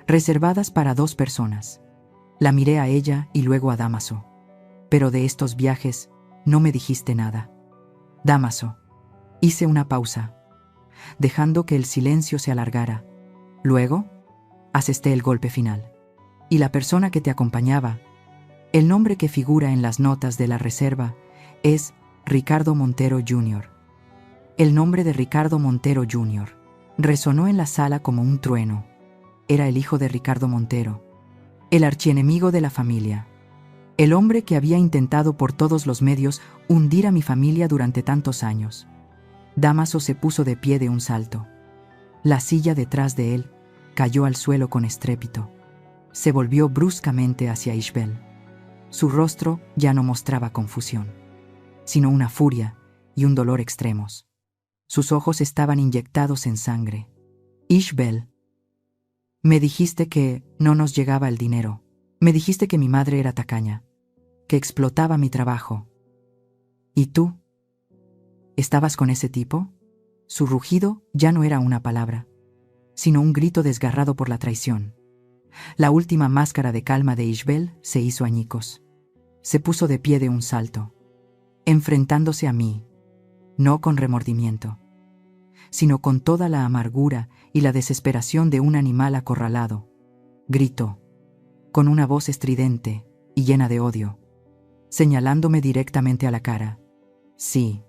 Reservadas para 2 personas. La miré a ella y luego a Dámaso. Pero de estos viajes no me dijiste nada. Dámaso. Hice una pausa, dejando que el silencio se alargara. Luego, asesté el golpe final. Y la persona que te acompañaba, el nombre que figura en las notas de la reserva, es Ricardo Montero Jr. El nombre de Ricardo Montero Jr. resonó en la sala como un trueno. Era el hijo de Ricardo Montero, el archienemigo de la familia, el hombre que había intentado por todos los medios hundir a mi familia durante tantos años. Dámaso se puso de pie de un salto. La silla detrás de él cayó al suelo con estrépito. Se volvió bruscamente hacia Ishbel. Su rostro ya no mostraba confusión, sino una furia y un dolor extremos. Sus ojos estaban inyectados en sangre. Ishbel, me dijiste que no nos llegaba el dinero. Me dijiste que mi madre era tacaña, que explotaba mi trabajo. ¿Y tú? ¿Estabas con ese tipo? Su rugido ya no era una palabra, sino un grito desgarrado por la traición. La última máscara de calma de Ishbel se hizo añicos. Se puso de pie de un salto, enfrentándose a mí, no con remordimiento, sino con toda la amargura y la desesperación de un animal acorralado. Gritó, con una voz estridente y llena de odio, señalándome directamente a la cara. Sí,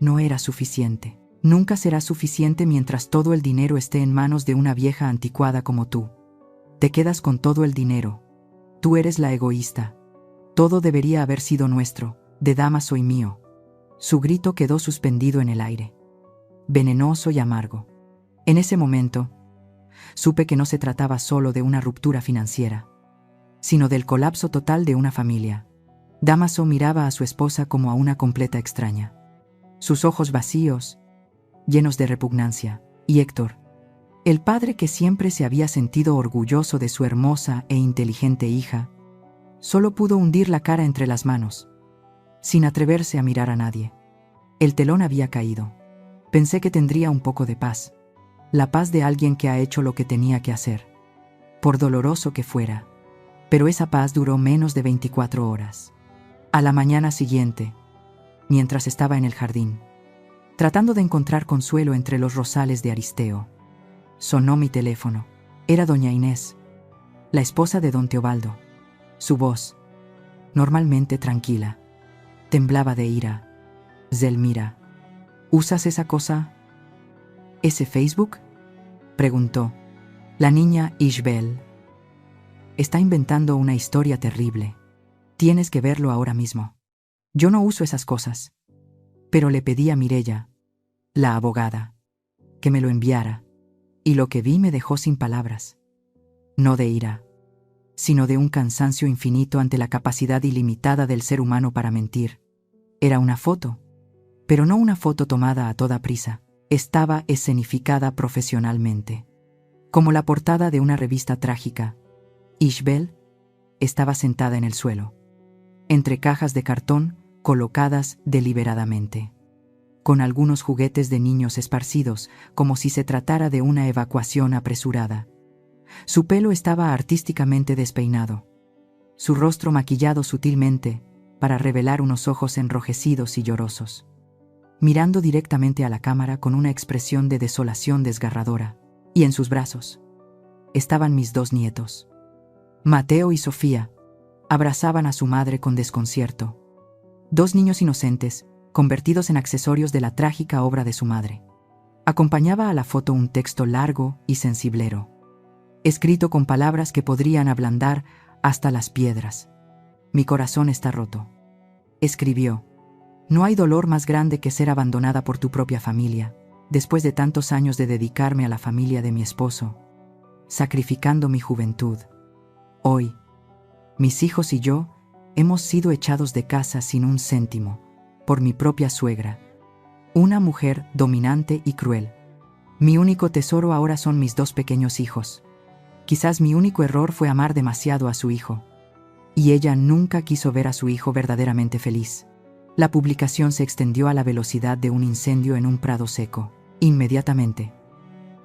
no era suficiente. Nunca será suficiente mientras todo el dinero esté en manos de una vieja anticuada como tú. Te quedas con todo el dinero. Tú eres la egoísta. Todo debería haber sido nuestro, de Dámaso y mío. Su grito quedó suspendido en el aire, venenoso y amargo. En ese momento, supe que no se trataba solo de una ruptura financiera, sino del colapso total de una familia. Dámaso miraba a su esposa como a una completa extraña. Sus ojos vacíos, llenos de repugnancia, y Héctor, el padre que siempre se había sentido orgulloso de su hermosa e inteligente hija, solo pudo hundir la cara entre las manos, sin atreverse a mirar a nadie. El telón había caído. Pensé que tendría un poco de paz, la paz de alguien que ha hecho lo que tenía que hacer, por doloroso que fuera. Pero esa paz duró menos de 24 horas. A la mañana siguiente, mientras estaba en el jardín, tratando de encontrar consuelo entre los rosales de Aristeo, sonó mi teléfono. Era doña Inés, la esposa de don Teobaldo. Su voz, normalmente tranquila, temblaba de ira. «Zelmira, ¿usas esa cosa? ¿Ese Facebook?», preguntó. «La niña Ishbel está inventando una historia terrible. Tienes que verlo ahora mismo». Yo no uso esas cosas, pero le pedí a Mireya, la abogada, que me lo enviara, y lo que vi me dejó sin palabras. No de ira, sino de un cansancio infinito ante la capacidad ilimitada del ser humano para mentir. Era una foto, pero no una foto tomada a toda prisa. Estaba escenificada profesionalmente, como la portada de una revista trágica. Ishbel estaba sentada en el suelo, entre cajas de cartón colocadas deliberadamente, con algunos juguetes de niños esparcidos, como si se tratara de una evacuación apresurada. Su pelo estaba artísticamente despeinado, su rostro maquillado sutilmente para revelar unos ojos enrojecidos y llorosos, mirando directamente a la cámara con una expresión de desolación desgarradora. Y en sus brazos estaban mis 2 nietos. Mateo y Sofía abrazaban a su madre con desconcierto. 2 niños inocentes, convertidos en accesorios de la trágica obra de su madre. Acompañaba a la foto un texto largo y sensiblero, escrito con palabras que podrían ablandar hasta las piedras. «Mi corazón está roto», escribió. «No hay dolor más grande que ser abandonada por tu propia familia, después de tantos años de dedicarme a la familia de mi esposo, sacrificando mi juventud. Hoy, mis hijos y yo hemos sido echados de casa sin un céntimo, por mi propia suegra, una mujer dominante y cruel. Mi único tesoro ahora son mis 2 pequeños hijos. Quizás mi único error fue amar demasiado a su hijo. Y ella nunca quiso ver a su hijo verdaderamente feliz». La publicación se extendió a la velocidad de un incendio en un prado seco. Inmediatamente,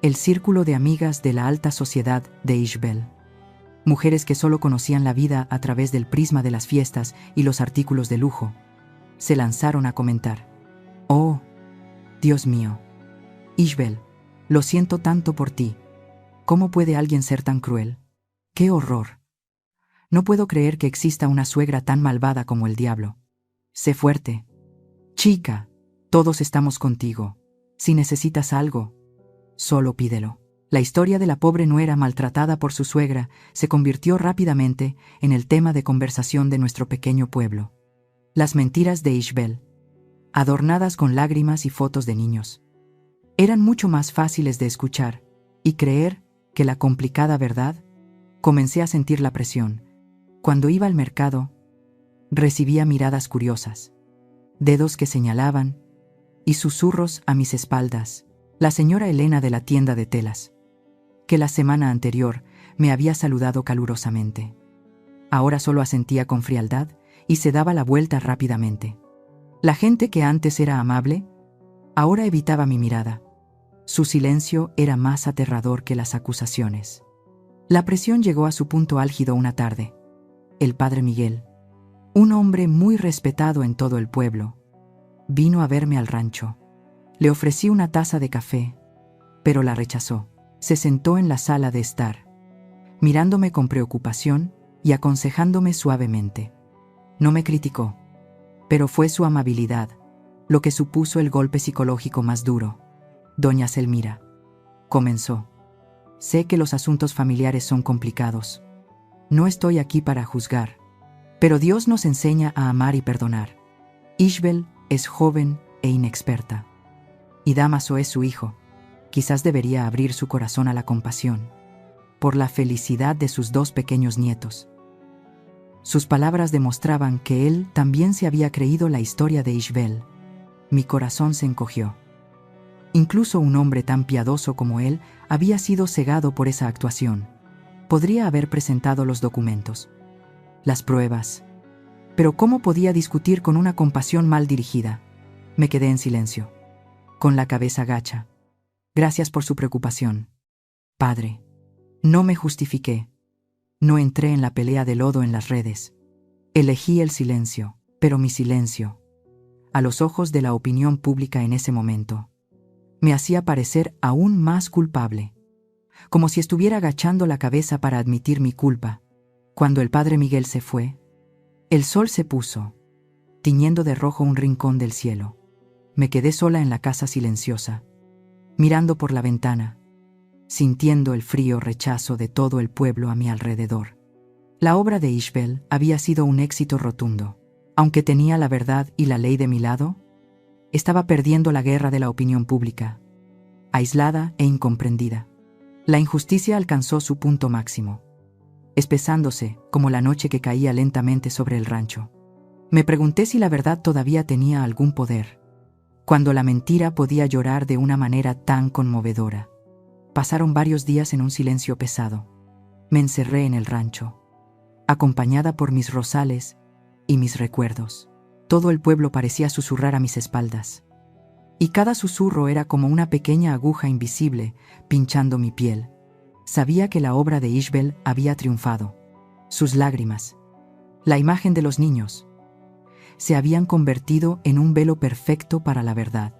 el círculo de amigas de la alta sociedad de Ishbel, mujeres que solo conocían la vida a través del prisma de las fiestas y los artículos de lujo, se lanzaron a comentar. «Oh, Dios mío, Ishbel, lo siento tanto por ti. ¿Cómo puede alguien ser tan cruel? ¡Qué horror! No puedo creer que exista una suegra tan malvada como el diablo. Sé fuerte. Chica, todos estamos contigo. Si necesitas algo, solo pídelo». La historia de la pobre nuera maltratada por su suegra se convirtió rápidamente en el tema de conversación de nuestro pequeño pueblo. Las mentiras de Ishbel, adornadas con lágrimas y fotos de niños, eran mucho más fáciles de escuchar y creer que la complicada verdad. Comencé a sentir la presión. Cuando iba al mercado, recibía miradas curiosas, dedos que señalaban y susurros a mis espaldas. La señora Elena de la tienda de telas, que la semana anterior me había saludado calurosamente, ahora solo asentía con frialdad y se daba la vuelta rápidamente. La gente que antes era amable, ahora evitaba mi mirada. Su silencio era más aterrador que las acusaciones. La presión llegó a su punto álgido una tarde. El padre Miguel, un hombre muy respetado en todo el pueblo, vino a verme al rancho. Le ofrecí una taza de café, pero la rechazó. Se sentó en la sala de estar, mirándome con preocupación y aconsejándome suavemente. No me criticó, pero fue su amabilidad, lo que supuso el golpe psicológico más duro. Doña Selmira, comenzó. Sé que los asuntos familiares son complicados. No estoy aquí para juzgar. Pero Dios nos enseña a amar y perdonar. Ishbel es joven e inexperta. Y Dámaso es su hijo. Quizás debería abrir su corazón a la compasión. Por la felicidad de sus 2 pequeños nietos. Sus palabras demostraban que él también se había creído la historia de Ishbel. Mi corazón se encogió. Incluso un hombre tan piadoso como él había sido cegado por esa actuación. Podría haber presentado los documentos, las pruebas. Pero ¿cómo podía discutir con una compasión mal dirigida? Me quedé en silencio, con la cabeza gacha. Gracias por su preocupación, padre. No me justifiqué. No entré en la pelea de lodo en las redes. Elegí el silencio, pero mi silencio, a los ojos de la opinión pública en ese momento, me hacía parecer aún más culpable, como si estuviera agachando la cabeza para admitir mi culpa. Cuando el padre Miguel se fue, el sol se puso, tiñendo de rojo un rincón del cielo. Me quedé sola en la casa silenciosa, mirando por la ventana, sintiendo el frío rechazo de todo el pueblo a mi alrededor. La obra de Ishbel había sido un éxito rotundo. Aunque tenía la verdad y la ley de mi lado, estaba perdiendo la guerra de la opinión pública, aislada e incomprendida. La injusticia alcanzó su punto máximo, espesándose como la noche que caía lentamente sobre el rancho. Me pregunté si la verdad todavía tenía algún poder, cuando la mentira podía llorar de una manera tan conmovedora. Pasaron varios días en un silencio pesado. Me encerré en el rancho, acompañada por mis rosales y mis recuerdos. Todo el pueblo parecía susurrar a mis espaldas, y cada susurro era como una pequeña aguja invisible pinchando mi piel. Sabía que la obra de Ishbel había triunfado. Sus lágrimas, la imagen de los niños, se habían convertido en un velo perfecto para la verdad.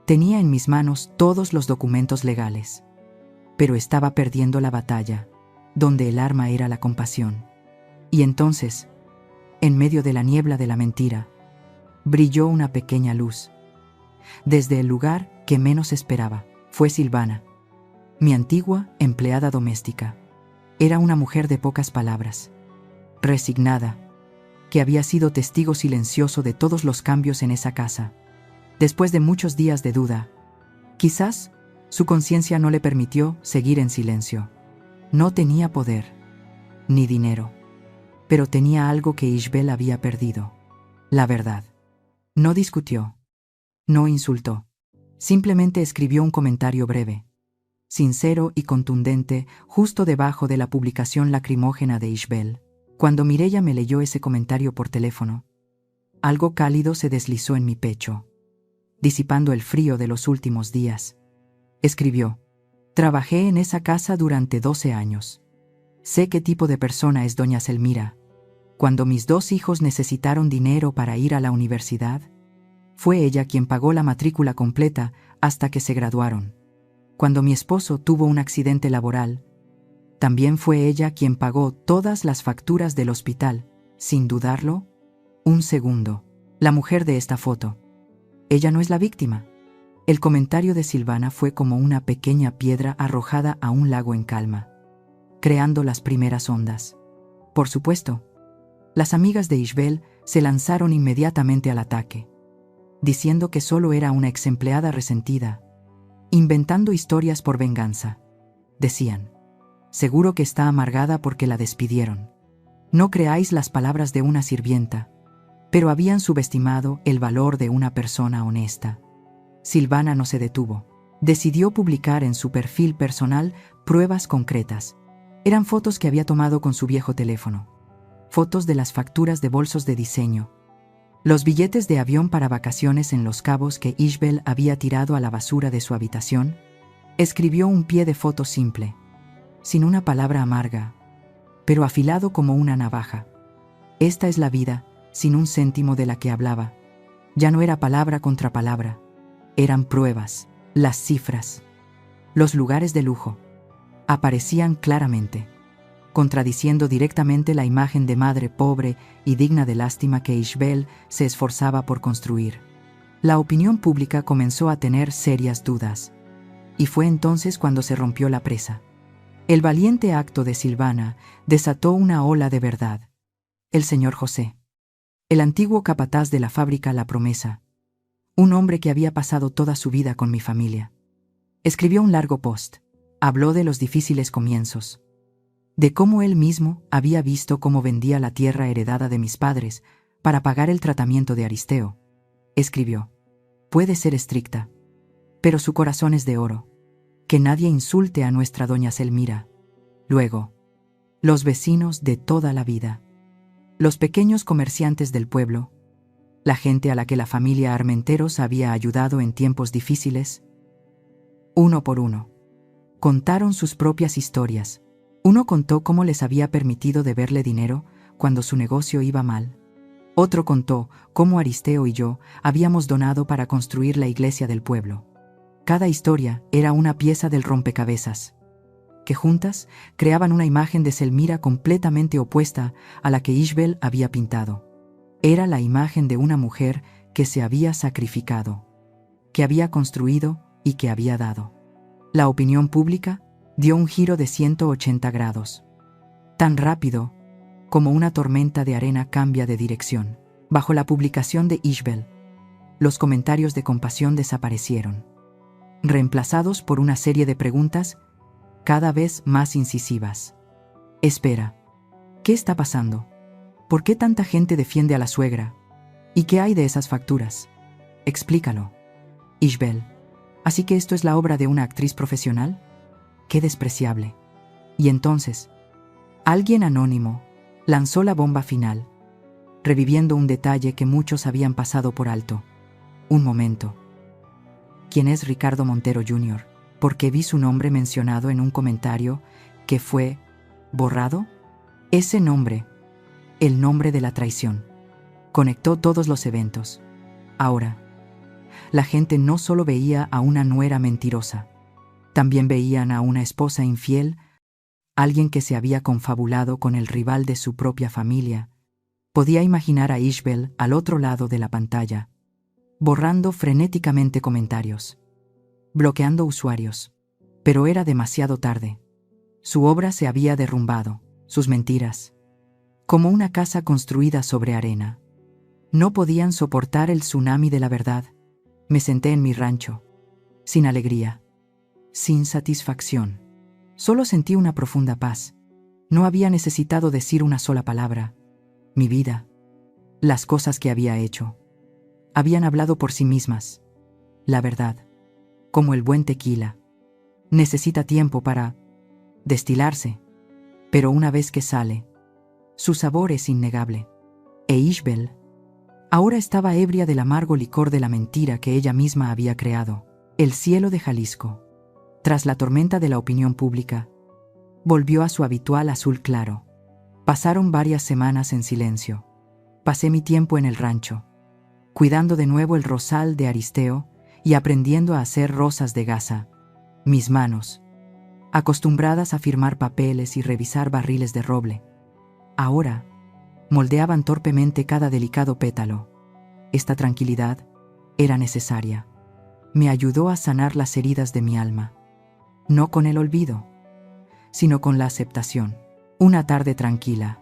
Tenía en mis manos todos los documentos legales, pero estaba perdiendo la batalla, donde el arma era la compasión. Y entonces, en medio de la niebla de la mentira, brilló una pequeña luz. Desde el lugar que menos esperaba, fue Silvana, mi antigua empleada doméstica. Era una mujer de pocas palabras, resignada, que había sido testigo silencioso de todos los cambios en esa casa. Después de muchos días de duda, quizás su conciencia no le permitió seguir en silencio. No tenía poder, ni dinero, pero tenía algo que Ishbel había perdido: la verdad. No discutió, no insultó, simplemente escribió un comentario breve, sincero y contundente, justo debajo de la publicación lacrimógena de Ishbel. Cuando Mireya me leyó ese comentario por teléfono, algo cálido se deslizó en mi pecho, disipando el frío de los últimos días. Escribió: trabajé en esa casa durante 12 años. Sé qué tipo de persona es doña Selmira. Cuando mis 2 hijos necesitaron dinero para ir a la universidad, fue ella quien pagó la matrícula completa hasta que se graduaron. Cuando mi esposo tuvo un accidente laboral, también fue ella quien pagó todas las facturas del hospital, sin dudarlo un segundo. La mujer de esta foto, ella no es la víctima. El comentario de Silvana fue como una pequeña piedra arrojada a un lago en calma, creando las primeras ondas. Por supuesto, las amigas de Ishbel se lanzaron inmediatamente al ataque, diciendo que solo era una exempleada resentida, inventando historias por venganza. Decían: seguro que está amargada porque la despidieron. No creáis las palabras de una sirvienta. Pero habían subestimado el valor de una persona honesta. Silvana no se detuvo. Decidió publicar en su perfil personal pruebas concretas. Eran fotos que había tomado con su viejo teléfono. Fotos de las facturas de bolsos de diseño, los billetes de avión para vacaciones en Los Cabos que Ishbel había tirado a la basura de su habitación. Escribió un pie de foto simple, sin una palabra amarga, pero afilado como una navaja. Esta es la vida, sin un céntimo de la que hablaba. Ya no era palabra contra palabra. Eran pruebas, las cifras, los lugares de lujo. Aparecían claramente, contradiciendo directamente la imagen de madre pobre y digna de lástima que Ishbel se esforzaba por construir. La opinión pública comenzó a tener serias dudas. Y fue entonces cuando se rompió la presa. El valiente acto de Silvana desató una ola de verdad. El señor José, el antiguo capataz de la fábrica La Promesa, un hombre que había pasado toda su vida con mi familia, escribió un largo post. Habló de los difíciles comienzos, de cómo él mismo había visto cómo vendía la tierra heredada de mis padres para pagar el tratamiento de Aristeo. Escribió: puede ser estricta, pero su corazón es de oro. Que nadie insulte a nuestra doña Selmira. Luego, los vecinos de toda la vida, los pequeños comerciantes del pueblo, la gente a la que la familia Armenteros había ayudado en tiempos difíciles, uno por uno, contaron sus propias historias. Uno contó cómo les había permitido deberle dinero cuando su negocio iba mal. Otro contó cómo Aristeo y yo habíamos donado para construir la iglesia del pueblo. Cada historia era una pieza del rompecabezas, que juntas creaban una imagen de Selmira completamente opuesta a la que Ishbel había pintado. Era la imagen de una mujer que se había sacrificado, que había construido y que había dado. La opinión pública dio un giro de 180 grados. Tan rápido como una tormenta de arena cambia de dirección. Bajo la publicación de Ishbel, los comentarios de compasión desaparecieron, reemplazados por una serie de preguntas cada vez más incisivas. Espera, ¿qué está pasando? ¿Por qué tanta gente defiende a la suegra? ¿Y qué hay de esas facturas? Explícalo. Ishbel, ¿así que esto es la obra de una actriz profesional? ¡Qué despreciable! Y entonces, alguien anónimo lanzó la bomba final, reviviendo un detalle que muchos habían pasado por alto. Un momento. ¿Quién es Ricardo Montero Jr.? Porque vi su nombre mencionado en un comentario que fue borrado. Ese nombre, el nombre de la traición, conectó todos los eventos. Ahora, la gente no solo veía a una nuera mentirosa, también veían a una esposa infiel, alguien que se había confabulado con el rival de su propia familia. Podía imaginar a Ishbel al otro lado de la pantalla, borrando frenéticamente comentarios, bloqueando usuarios. Pero era demasiado tarde. Su obra se había derrumbado, sus mentiras, como una casa construida sobre arena, no podían soportar el tsunami de la verdad. Me senté en mi rancho, sin alegría, sin satisfacción. Solo sentí una profunda paz. No había necesitado decir una sola palabra. Mi vida, las cosas que había hecho, habían hablado por sí mismas. La verdad, como el buen tequila, necesita tiempo para destilarse, pero una vez que sale, su sabor es innegable. E Ishbel ahora estaba ebria del amargo licor de la mentira que ella misma había creado. El cielo de Jalisco, tras la tormenta de la opinión pública, volvió a su habitual azul claro. Pasaron varias semanas en silencio. Pasé mi tiempo en el rancho, cuidando de nuevo el rosal de Aristeo y aprendiendo a hacer rosas de gasa. Mis manos, acostumbradas a firmar papeles y revisar barriles de roble, ahora moldeaban torpemente cada delicado pétalo. Esta tranquilidad era necesaria. Me ayudó a sanar las heridas de mi alma, no con el olvido, sino con la aceptación. Una tarde tranquila,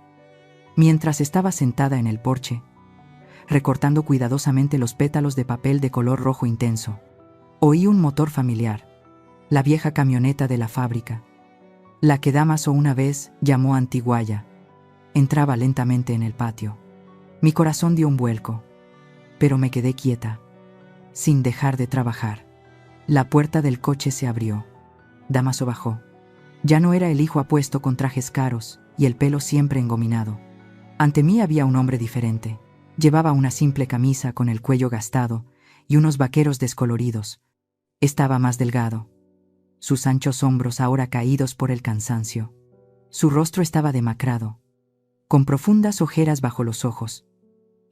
mientras estaba sentada en el porche, recortando cuidadosamente los pétalos de papel de color rojo intenso, oí un motor familiar, la vieja camioneta de la fábrica, la que Damaso una vez llamó Antiguaya. Entraba lentamente en el patio. Mi corazón dio un vuelco, pero me quedé quieta, sin dejar de trabajar. La puerta del coche se abrió. Damaso bajó. Ya no era el hijo apuesto con trajes caros y el pelo siempre engominado. Ante mí había un hombre diferente. Llevaba una simple camisa con el cuello gastado y unos vaqueros descoloridos. Estaba más delgado, sus anchos hombros ahora caídos por el cansancio. Su rostro estaba demacrado, con profundas ojeras bajo los ojos.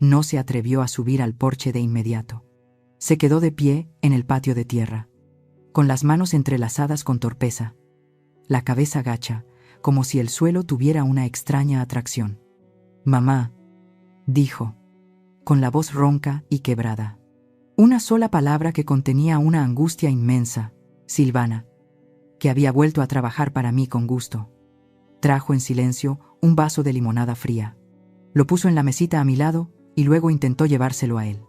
No se atrevió a subir al porche de inmediato. Se quedó de pie en el patio de tierra, con las manos entrelazadas con torpeza, la cabeza gacha, como si el suelo tuviera una extraña atracción. «Mamá», dijo, con la voz ronca y quebrada. Una sola palabra que contenía una angustia inmensa: Silvana, que había vuelto a trabajar para mí con gusto. Trajo en silencio un vaso de limonada fría. Lo puso en la mesita a mi lado y luego intentó llevárselo a él.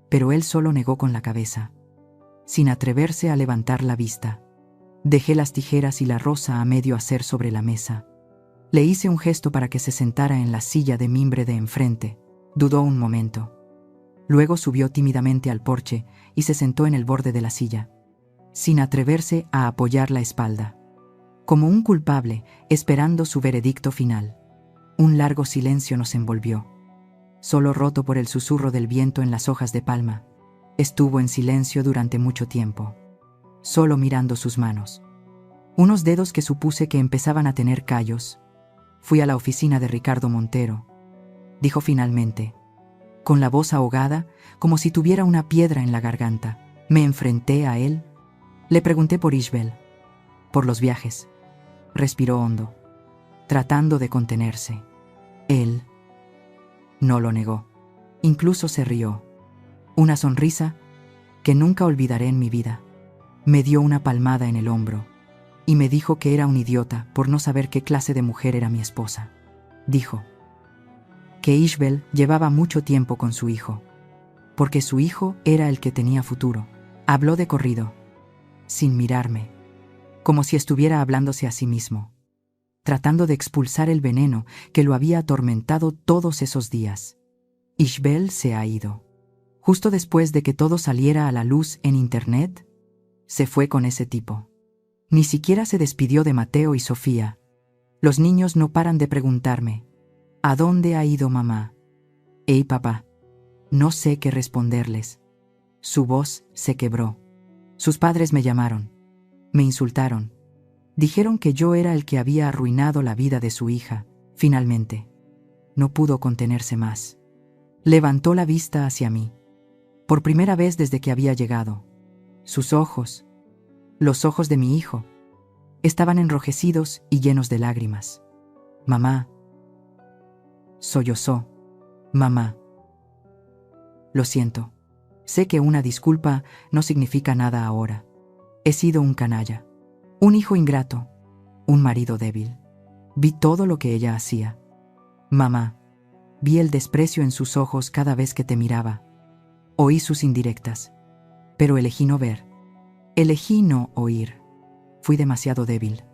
Pero él solo negó con la cabeza, sin atreverse a levantar la vista. Dejé las tijeras y la rosa a medio hacer sobre la mesa. Le hice un gesto para que se sentara en la silla de mimbre de enfrente. Dudó un momento. Luego subió tímidamente al porche y se sentó en el borde de la silla, sin atreverse a apoyar la espalda, como un culpable, esperando su veredicto final. Un largo silencio nos envolvió, solo roto por el susurro del viento en las hojas de palma. Estuvo en silencio durante mucho tiempo, solo mirando sus manos. Unos dedos que supuse que empezaban a tener callos. Fui a la oficina de Ricardo Montero, dijo finalmente, con la voz ahogada, como si tuviera una piedra en la garganta. Me enfrenté a él. Le pregunté por Ishbel, por los viajes. Respiró hondo, tratando de contenerse. Él no lo negó. Incluso se rió. Una sonrisa que nunca olvidaré en mi vida. Me dio una palmada en el hombro y me dijo que era un idiota por no saber qué clase de mujer era mi esposa. Dijo que Ishbel llevaba mucho tiempo con su hijo, porque su hijo era el que tenía futuro. Habló de corrido, sin mirarme, como si estuviera hablándose a sí mismo, tratando de expulsar el veneno que lo había atormentado todos esos días. Ishbel se ha ido. Justo después de que todo saliera a la luz en Internet, se fue con ese tipo. Ni siquiera se despidió de Mateo y Sofía. Los niños no paran de preguntarme: ¿a dónde ha ido mamá? Hey papá. No sé qué responderles. Su voz se quebró. Sus padres me llamaron. Me insultaron. Dijeron que yo era el que había arruinado la vida de su hija. Finalmente, no pudo contenerse más. Levantó la vista hacia mí. Por primera vez desde que había llegado. Sus ojos, los ojos de mi hijo, estaban enrojecidos y llenos de lágrimas. Mamá. Sollozó. Mamá. Lo siento. Sé que una disculpa no significa nada ahora. He sido un canalla, un hijo ingrato, un marido débil. Vi todo lo que ella hacía. Mamá, vi el desprecio en sus ojos cada vez que te miraba. Oí sus indirectas, pero elegí no ver. Elegí no oír. Fui demasiado débil.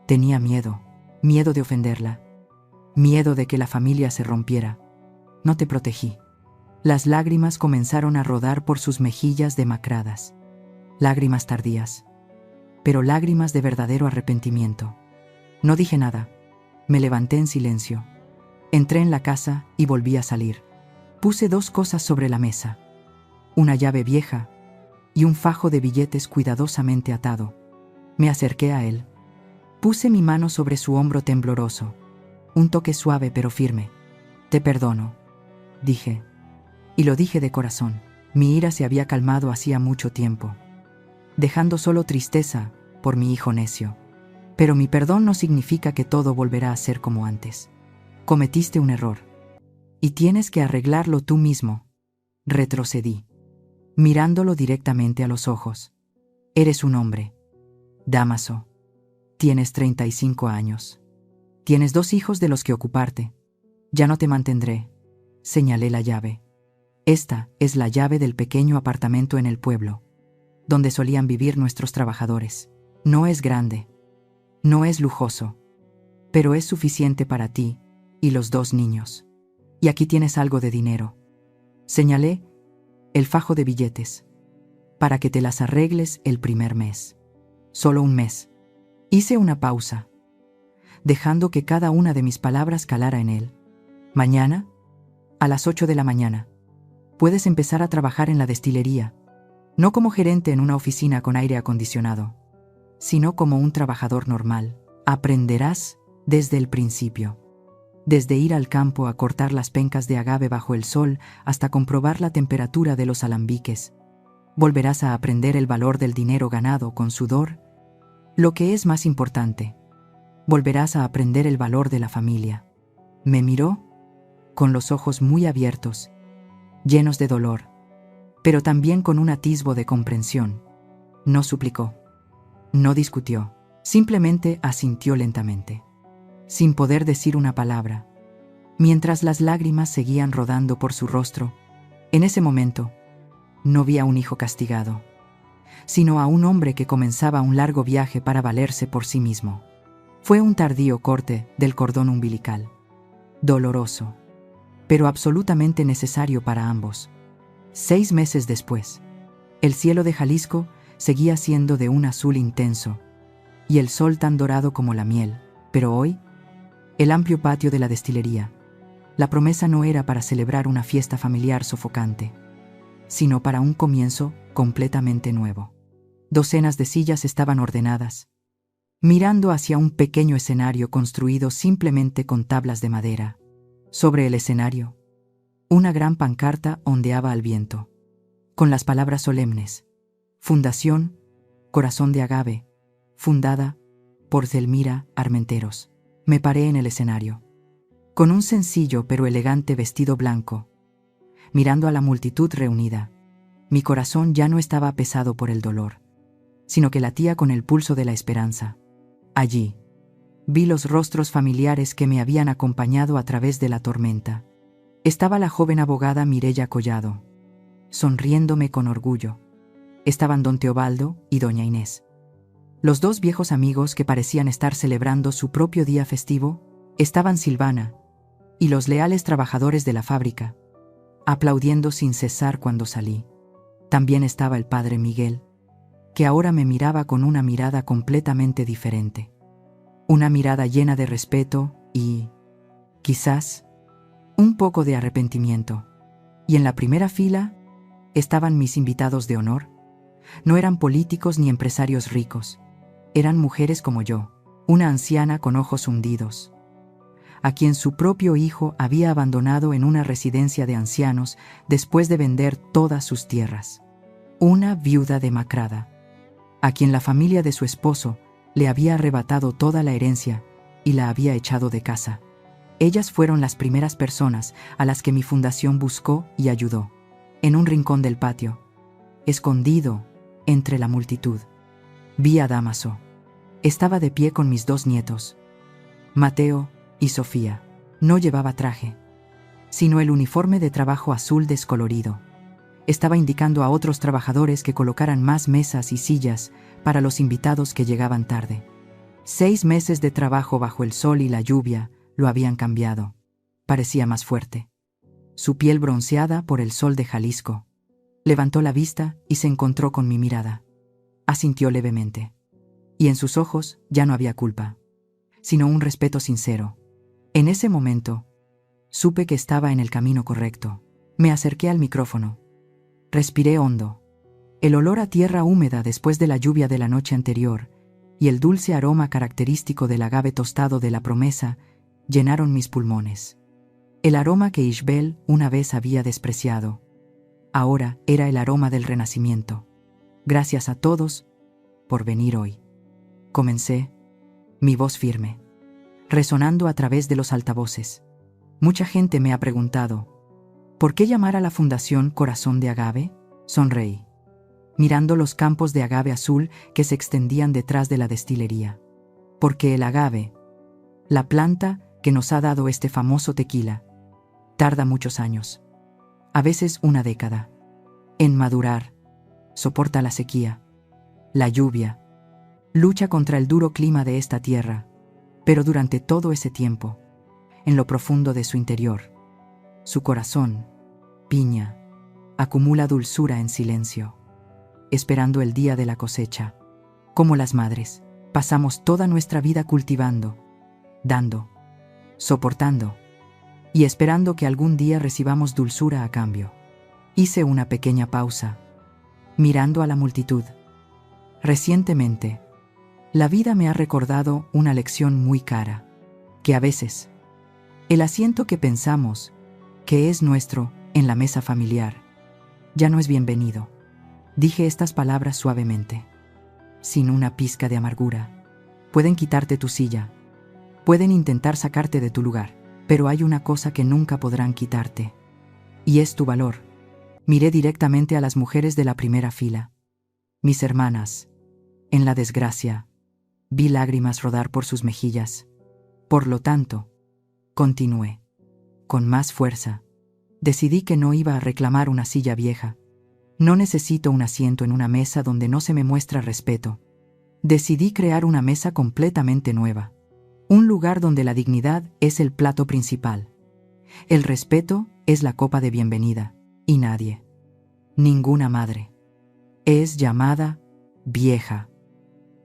Tenía miedo, miedo de ofenderla, miedo de que la familia se rompiera. No te protegí. Las lágrimas comenzaron a rodar por sus mejillas demacradas. Lágrimas tardías, pero lágrimas de verdadero arrepentimiento. No dije nada. Me levanté en silencio. Entré en la casa y volví a salir. Puse dos cosas sobre la mesa: una llave vieja y un fajo de billetes cuidadosamente atado. Me acerqué a él. Puse mi mano sobre su hombro tembloroso. Un toque suave pero firme. Te perdono, dije. Y lo dije de corazón. Mi ira se había calmado hacía mucho tiempo, dejando solo tristeza por mi hijo necio. Pero mi perdón no significa que todo volverá a ser como antes. Cometiste un error y tienes que arreglarlo tú mismo. Retrocedí, mirándolo directamente a los ojos. Eres un hombre, Dámaso. Tienes 35 años. Tienes 2 hijos de los que ocuparte. Ya no te mantendré. Señalé la llave. Esta es la llave del pequeño apartamento en el pueblo, donde solían vivir nuestros trabajadores. No es grande, no es lujoso, pero es suficiente para ti y los 2 niños. Y aquí tienes algo de dinero. Señalé el fajo de billetes, para que te las arregles el primer mes. Solo un mes. Hice una pausa, dejando que cada una de mis palabras calara en él. Mañana, a las 8 de la mañana, puedes empezar a trabajar en la destilería, no como gerente en una oficina con aire acondicionado, sino como un trabajador normal. Aprenderás desde el principio, desde ir al campo a cortar las pencas de agave bajo el sol hasta comprobar la temperatura de los alambiques. Volverás a aprender el valor del dinero ganado con sudor. Lo que es más importante, volverás a aprender el valor de la familia. Me miró con los ojos muy abiertos, llenos de dolor. pero también con un atisbo de comprensión. No suplicó, no discutió, simplemente asintió lentamente, sin poder decir una palabra, mientras las lágrimas seguían rodando por su rostro. En ese momento, no vi a un hijo castigado, sino a un hombre que comenzaba un largo viaje para valerse por sí mismo. Fue un tardío corte del cordón umbilical, doloroso, pero absolutamente necesario para ambos. 6 meses después, el cielo de Jalisco seguía siendo de un azul intenso, y el sol tan dorado como la miel, pero hoy, el amplio patio de la destilería, la promesa no era para celebrar una fiesta familiar sofocante, sino para un comienzo completamente nuevo. Docenas de sillas estaban ordenadas, mirando hacia un pequeño escenario construido simplemente con tablas de madera. Sobre el escenario, una gran pancarta ondeaba al viento, con las palabras solemnes: Fundación Corazón de Agave, fundada por Zelmira Armenteros. Me paré en el escenario, con un sencillo pero elegante vestido blanco, mirando a la multitud reunida. Mi corazón ya no estaba pesado por el dolor, sino que latía con el pulso de la esperanza. Allí, vi los rostros familiares que me habían acompañado a través de la tormenta. Estaba la joven abogada Mireya Collado, sonriéndome con orgullo. Estaban don Teobaldo y doña Inés, los dos viejos amigos que parecían estar celebrando su propio día festivo. Estaban Silvana y los leales trabajadores de la fábrica, aplaudiendo sin cesar cuando salí. También estaba el padre Miguel, que ahora me miraba con una mirada completamente diferente. Una mirada llena de respeto y, quizás, un poco de arrepentimiento. Y en la primera fila estaban mis invitados de honor. No eran políticos ni empresarios ricos. Eran mujeres como yo, una anciana con ojos hundidos, a quien su propio hijo había abandonado en una residencia de ancianos después de vender todas sus tierras. Una viuda demacrada, a quien la familia de su esposo le había arrebatado toda la herencia y la había echado de casa. Ellas fueron las primeras personas a las que mi fundación buscó y ayudó. En un rincón del patio, escondido entre la multitud, vi a Dámaso. Estaba de pie con mis 2 nietos, Mateo y Sofía. No llevaba traje, sino el uniforme de trabajo azul descolorido. Estaba indicando a otros trabajadores que colocaran más mesas y sillas para los invitados que llegaban tarde. 6 meses de trabajo bajo el sol y la lluvia lo habían cambiado. Parecía más fuerte. Su piel bronceada por el sol de Jalisco. Levantó la vista y se encontró con mi mirada. Asintió levemente. Y en sus ojos ya no había culpa, sino un respeto sincero. En ese momento, supe que estaba en el camino correcto. Me acerqué al micrófono. Respiré hondo. El olor a tierra húmeda después de la lluvia de la noche anterior y el dulce aroma característico del agave tostado de la promesa llenaron mis pulmones. El aroma que Ishbel una vez había despreciado, ahora era el aroma del renacimiento. Gracias a todos por venir hoy. Comencé, mi voz firme, resonando a través de los altavoces. Mucha gente me ha preguntado, ¿por qué llamar a la fundación Corazón de Agave? Sonreí, mirando los campos de agave azul que se extendían detrás de la destilería. Porque el agave, la planta que nos ha dado este famoso tequila, tarda muchos años, a veces una década, en madurar. Soporta la sequía, la lluvia, lucha contra el duro clima de esta tierra, pero durante todo ese tiempo, en lo profundo de su interior, su corazón, piña, acumula dulzura en silencio, esperando el día de la cosecha. Como las madres, pasamos toda nuestra vida cultivando, dando, soportando y esperando que algún día recibamos dulzura a cambio. Hice una pequeña pausa, mirando a la multitud. Recientemente, la vida me ha recordado una lección muy cara, que a veces, el asiento que pensamos que es nuestro en la mesa familiar, ya no es bienvenido. Dije estas palabras suavemente, sin una pizca de amargura. Pueden quitarte tu silla, pueden intentar sacarte de tu lugar, pero hay una cosa que nunca podrán quitarte, y es tu valor. Miré directamente a las mujeres de la primera fila. Mis hermanas. En la desgracia, vi lágrimas rodar por sus mejillas. Por lo tanto, continué. Con más fuerza. Decidí que no iba a reclamar una silla vieja. No necesito un asiento en una mesa donde no se me muestra respeto. Decidí crear una mesa completamente nueva. Un lugar donde la dignidad es el plato principal. El respeto es la copa de bienvenida. Y nadie, ninguna madre, es llamada vieja.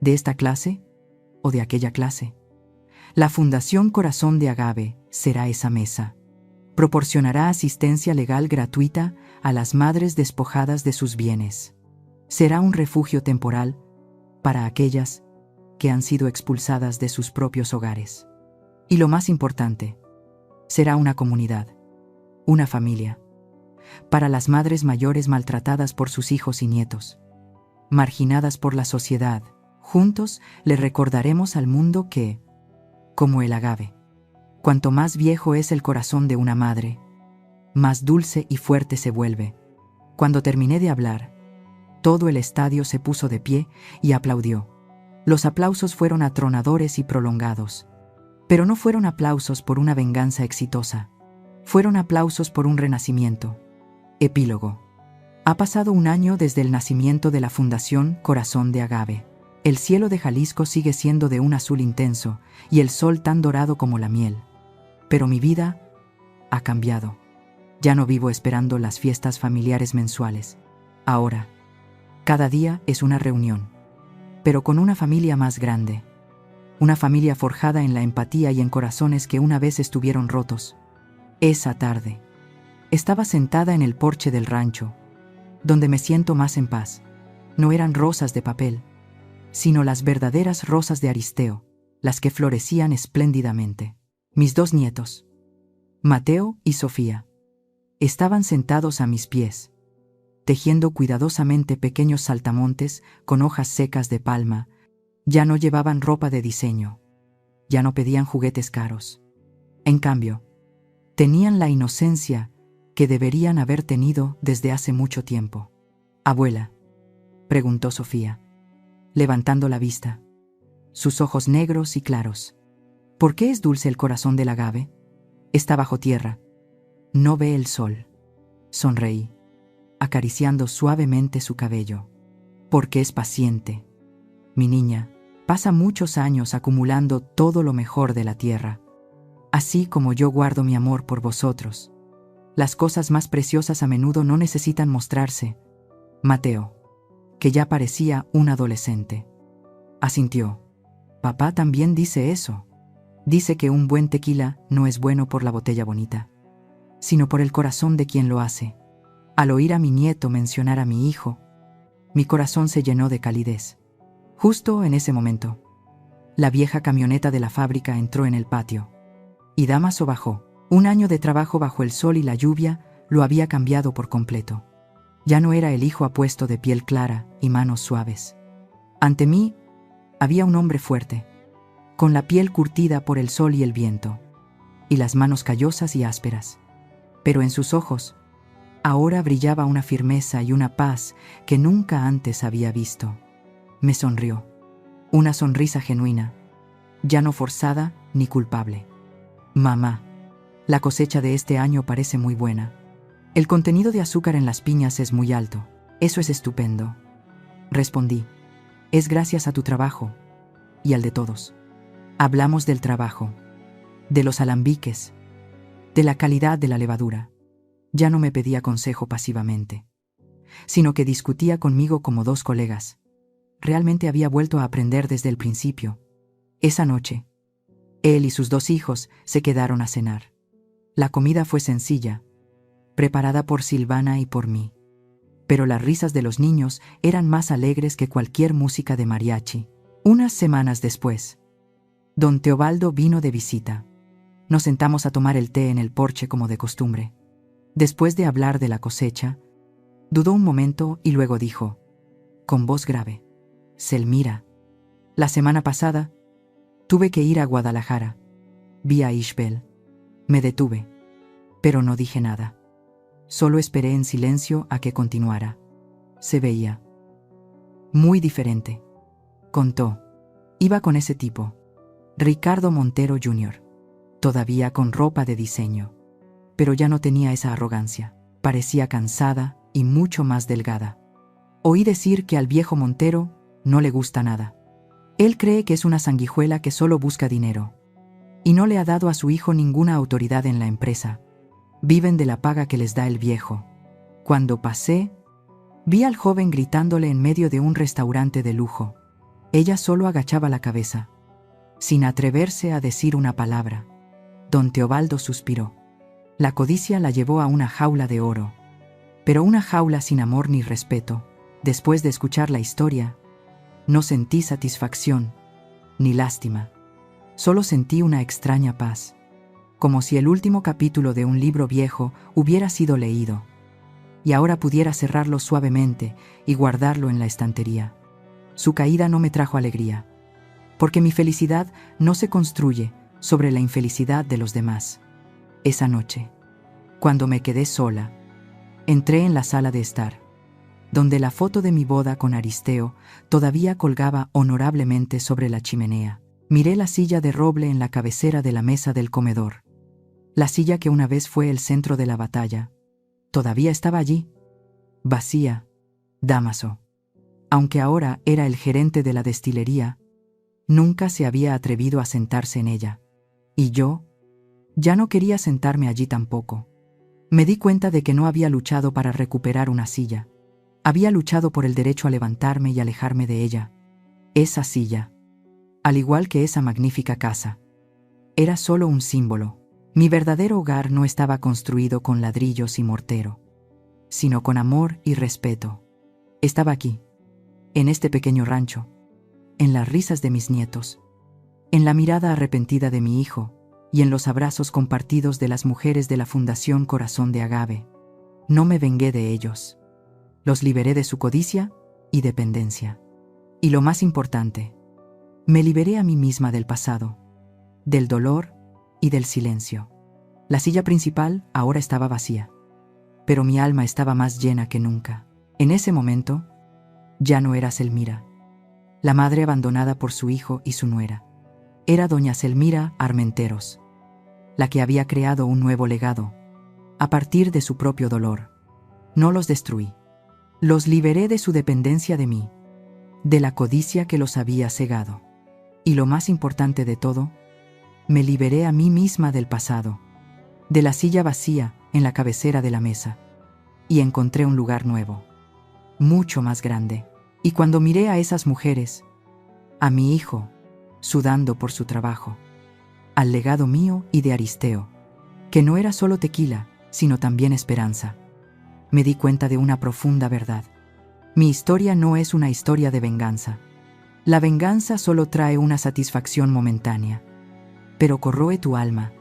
¿De esta clase o de aquella clase? La Fundación Corazón de Agave será esa mesa. Proporcionará asistencia legal gratuita a las madres despojadas de sus bienes. Será un refugio temporal para aquellas que han sido expulsadas de sus propios hogares. Y lo más importante, será una comunidad, una familia, para las madres mayores maltratadas por sus hijos y nietos, marginadas por la sociedad. Juntos le recordaremos al mundo que, como el agave, cuanto más viejo es el corazón de una madre, más dulce y fuerte se vuelve. Cuando terminé de hablar, todo el estadio se puso de pie y aplaudió. Los aplausos fueron atronadores y prolongados. Pero no fueron aplausos por una venganza exitosa. Fueron aplausos por un renacimiento. Epílogo. Ha pasado un año desde el nacimiento de la Fundación Corazón de Agave. El cielo de Jalisco sigue siendo de un azul intenso y el sol tan dorado como la miel. Pero mi vida ha cambiado. Ya no vivo esperando las fiestas familiares mensuales. Ahora, cada día es una reunión, pero con una familia más grande. Una familia forjada en la empatía y en corazones que una vez estuvieron rotos. Esa tarde, estaba sentada en el porche del rancho, donde me siento más en paz. No eran rosas de papel, sino las verdaderas rosas de Aristeo, las que florecían espléndidamente. Mis dos nietos, Mateo y Sofía, estaban sentados a mis pies, tejiendo cuidadosamente pequeños saltamontes con hojas secas de palma. Ya no llevaban ropa de diseño, ya no pedían juguetes caros. En cambio, tenían la inocencia que deberían haber tenido desde hace mucho tiempo. «Abuela», preguntó Sofía, levantando la vista, sus ojos negros y claros. «¿Por qué es dulce el corazón del agave? Está bajo tierra. No ve el sol». Sonreí, acariciando suavemente su cabello. «Porque es paciente. Mi niña pasa muchos años acumulando todo lo mejor de la tierra. Así como yo guardo mi amor por vosotros. Las cosas más preciosas a menudo no necesitan mostrarse». Mateo, que ya parecía un adolescente, asintió. «Papá también dice eso. Dice que un buen tequila no es bueno por la botella bonita, sino por el corazón de quien lo hace». Al oír a mi nieto mencionar a mi hijo, mi corazón se llenó de calidez. Justo en ese momento, la vieja camioneta de la fábrica entró en el patio, y Damaso bajó. Un año de trabajo bajo el sol y la lluvia lo había cambiado por completo. Ya no era el hijo apuesto de piel clara y manos suaves. Ante mí había un hombre fuerte, con la piel curtida por el sol y el viento, y las manos callosas y ásperas. Pero en sus ojos ahora brillaba una firmeza y una paz que nunca antes había visto. Me sonrió, una sonrisa genuina, ya no forzada ni culpable. «Mamá, la cosecha de este año parece muy buena. El contenido de azúcar en las piñas es muy alto. Eso es estupendo», respondí. «Es gracias a tu trabajo y al de todos». Hablamos del trabajo, de los alambiques, de la calidad de la levadura. Ya no me pedía consejo pasivamente, sino que discutía conmigo como dos colegas. Realmente había vuelto a aprender desde el principio. Esa noche, él y sus dos hijos se quedaron a cenar. La comida fue sencilla, preparada por Silvana y por mí. Pero las risas de los niños eran más alegres que cualquier música de mariachi. Unas semanas después, don Teobaldo vino de visita. Nos sentamos a tomar el té en el porche como de costumbre. Después de hablar de la cosecha, dudó un momento y luego dijo, con voz grave: «Selmira, la semana pasada tuve que ir a Guadalajara. Vi a Ishbel. Me detuve, pero no dije nada. Solo esperé en silencio a que continuara. Se veía muy diferente, contó. Iba con ese tipo, Ricardo Montero Jr., todavía con ropa de diseño. Pero ya no tenía esa arrogancia. Parecía cansada y mucho más delgada. Oí decir que al viejo Montero no le gusta nada. Él cree que es una sanguijuela que solo busca dinero. Y no le ha dado a su hijo ninguna autoridad en la empresa. Viven de la paga que les da el viejo. Cuando pasé, vi al joven gritándole en medio de un restaurante de lujo. Ella solo agachaba la cabeza, sin atreverse a decir una palabra. Don Teobaldo suspiró. La codicia la llevó a una jaula de oro. Pero una jaula sin amor ni respeto. Después de escuchar la historia, no sentí satisfacción, ni lástima. Solo sentí una extraña paz, como si el último capítulo de un libro viejo hubiera sido leído, y ahora pudiera cerrarlo suavemente y guardarlo en la estantería. Su caída no me trajo alegría, porque mi felicidad no se construye sobre la infelicidad de los demás. Esa noche, cuando me quedé sola, entré en la sala de estar, donde la foto de mi boda con Aristeo todavía colgaba honorablemente sobre la chimenea. Miré la silla de roble en la cabecera de la mesa del comedor. La silla que una vez fue el centro de la batalla, todavía estaba allí, vacía, Dámaso. Aunque ahora era el gerente de la destilería, nunca se había atrevido a sentarse en ella. Y yo ya no quería sentarme allí tampoco. Me di cuenta de que no había luchado para recuperar una silla. Había luchado por el derecho a levantarme y alejarme de ella. Esa silla, al igual que esa magnífica casa, era solo un símbolo. Mi verdadero hogar no estaba construido con ladrillos y mortero, sino con amor y respeto. Estaba aquí, en este pequeño rancho, en las risas de mis nietos, en la mirada arrepentida de mi hijo y en los abrazos compartidos de las mujeres de la Fundación Corazón de Agave. No me vengué de ellos. Los liberé de su codicia y dependencia. Y lo más importante, me liberé a mí misma del pasado, del dolor y del silencio. La silla principal ahora estaba vacía, pero mi alma estaba más llena que nunca. En ese momento, ya no era Selmira, la madre abandonada por su hijo y su nuera. Era doña Selmira Armenteros, la que había creado un nuevo legado, a partir de su propio dolor. No los destruí. Los liberé de su dependencia de mí, de la codicia que los había cegado. Y lo más importante de todo, me liberé a mí misma del pasado, de la silla vacía en la cabecera de la mesa, y encontré un lugar nuevo, mucho más grande. Y cuando miré a esas mujeres, a mi hijo, sudando por su trabajo, al legado mío y de Aristeo, que no era solo tequila, sino también esperanza, me di cuenta de una profunda verdad. Mi historia no es una historia de venganza. La venganza solo trae una satisfacción momentánea, pero corroe tu alma,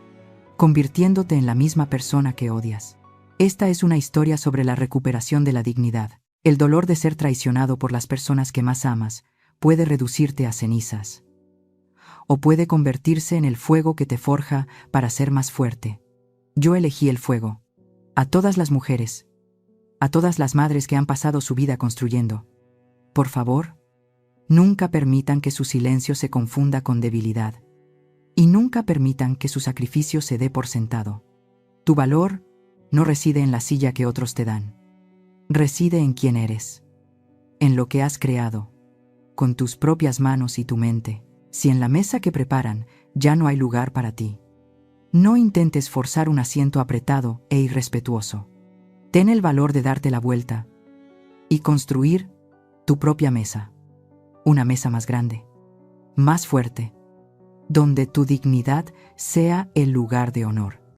convirtiéndote en la misma persona que odias. Esta es una historia sobre la recuperación de la dignidad. El dolor de ser traicionado por las personas que más amas puede reducirte a cenizas, o puede convertirse en el fuego que te forja para ser más fuerte. Yo elegí el fuego. A todas las mujeres, a todas las madres que han pasado su vida construyendo, por favor, nunca permitan que su silencio se confunda con debilidad, y nunca permitan que su sacrificio se dé por sentado. Tu valor no reside en la silla que otros te dan. Reside en quién eres, en lo que has creado, con tus propias manos y tu mente. Si en la mesa que preparan ya no hay lugar para ti, no intentes forzar un asiento apretado e irrespetuoso. Ten el valor de darte la vuelta y construir tu propia mesa. Una mesa más grande, más fuerte, donde tu dignidad sea el lugar de honor.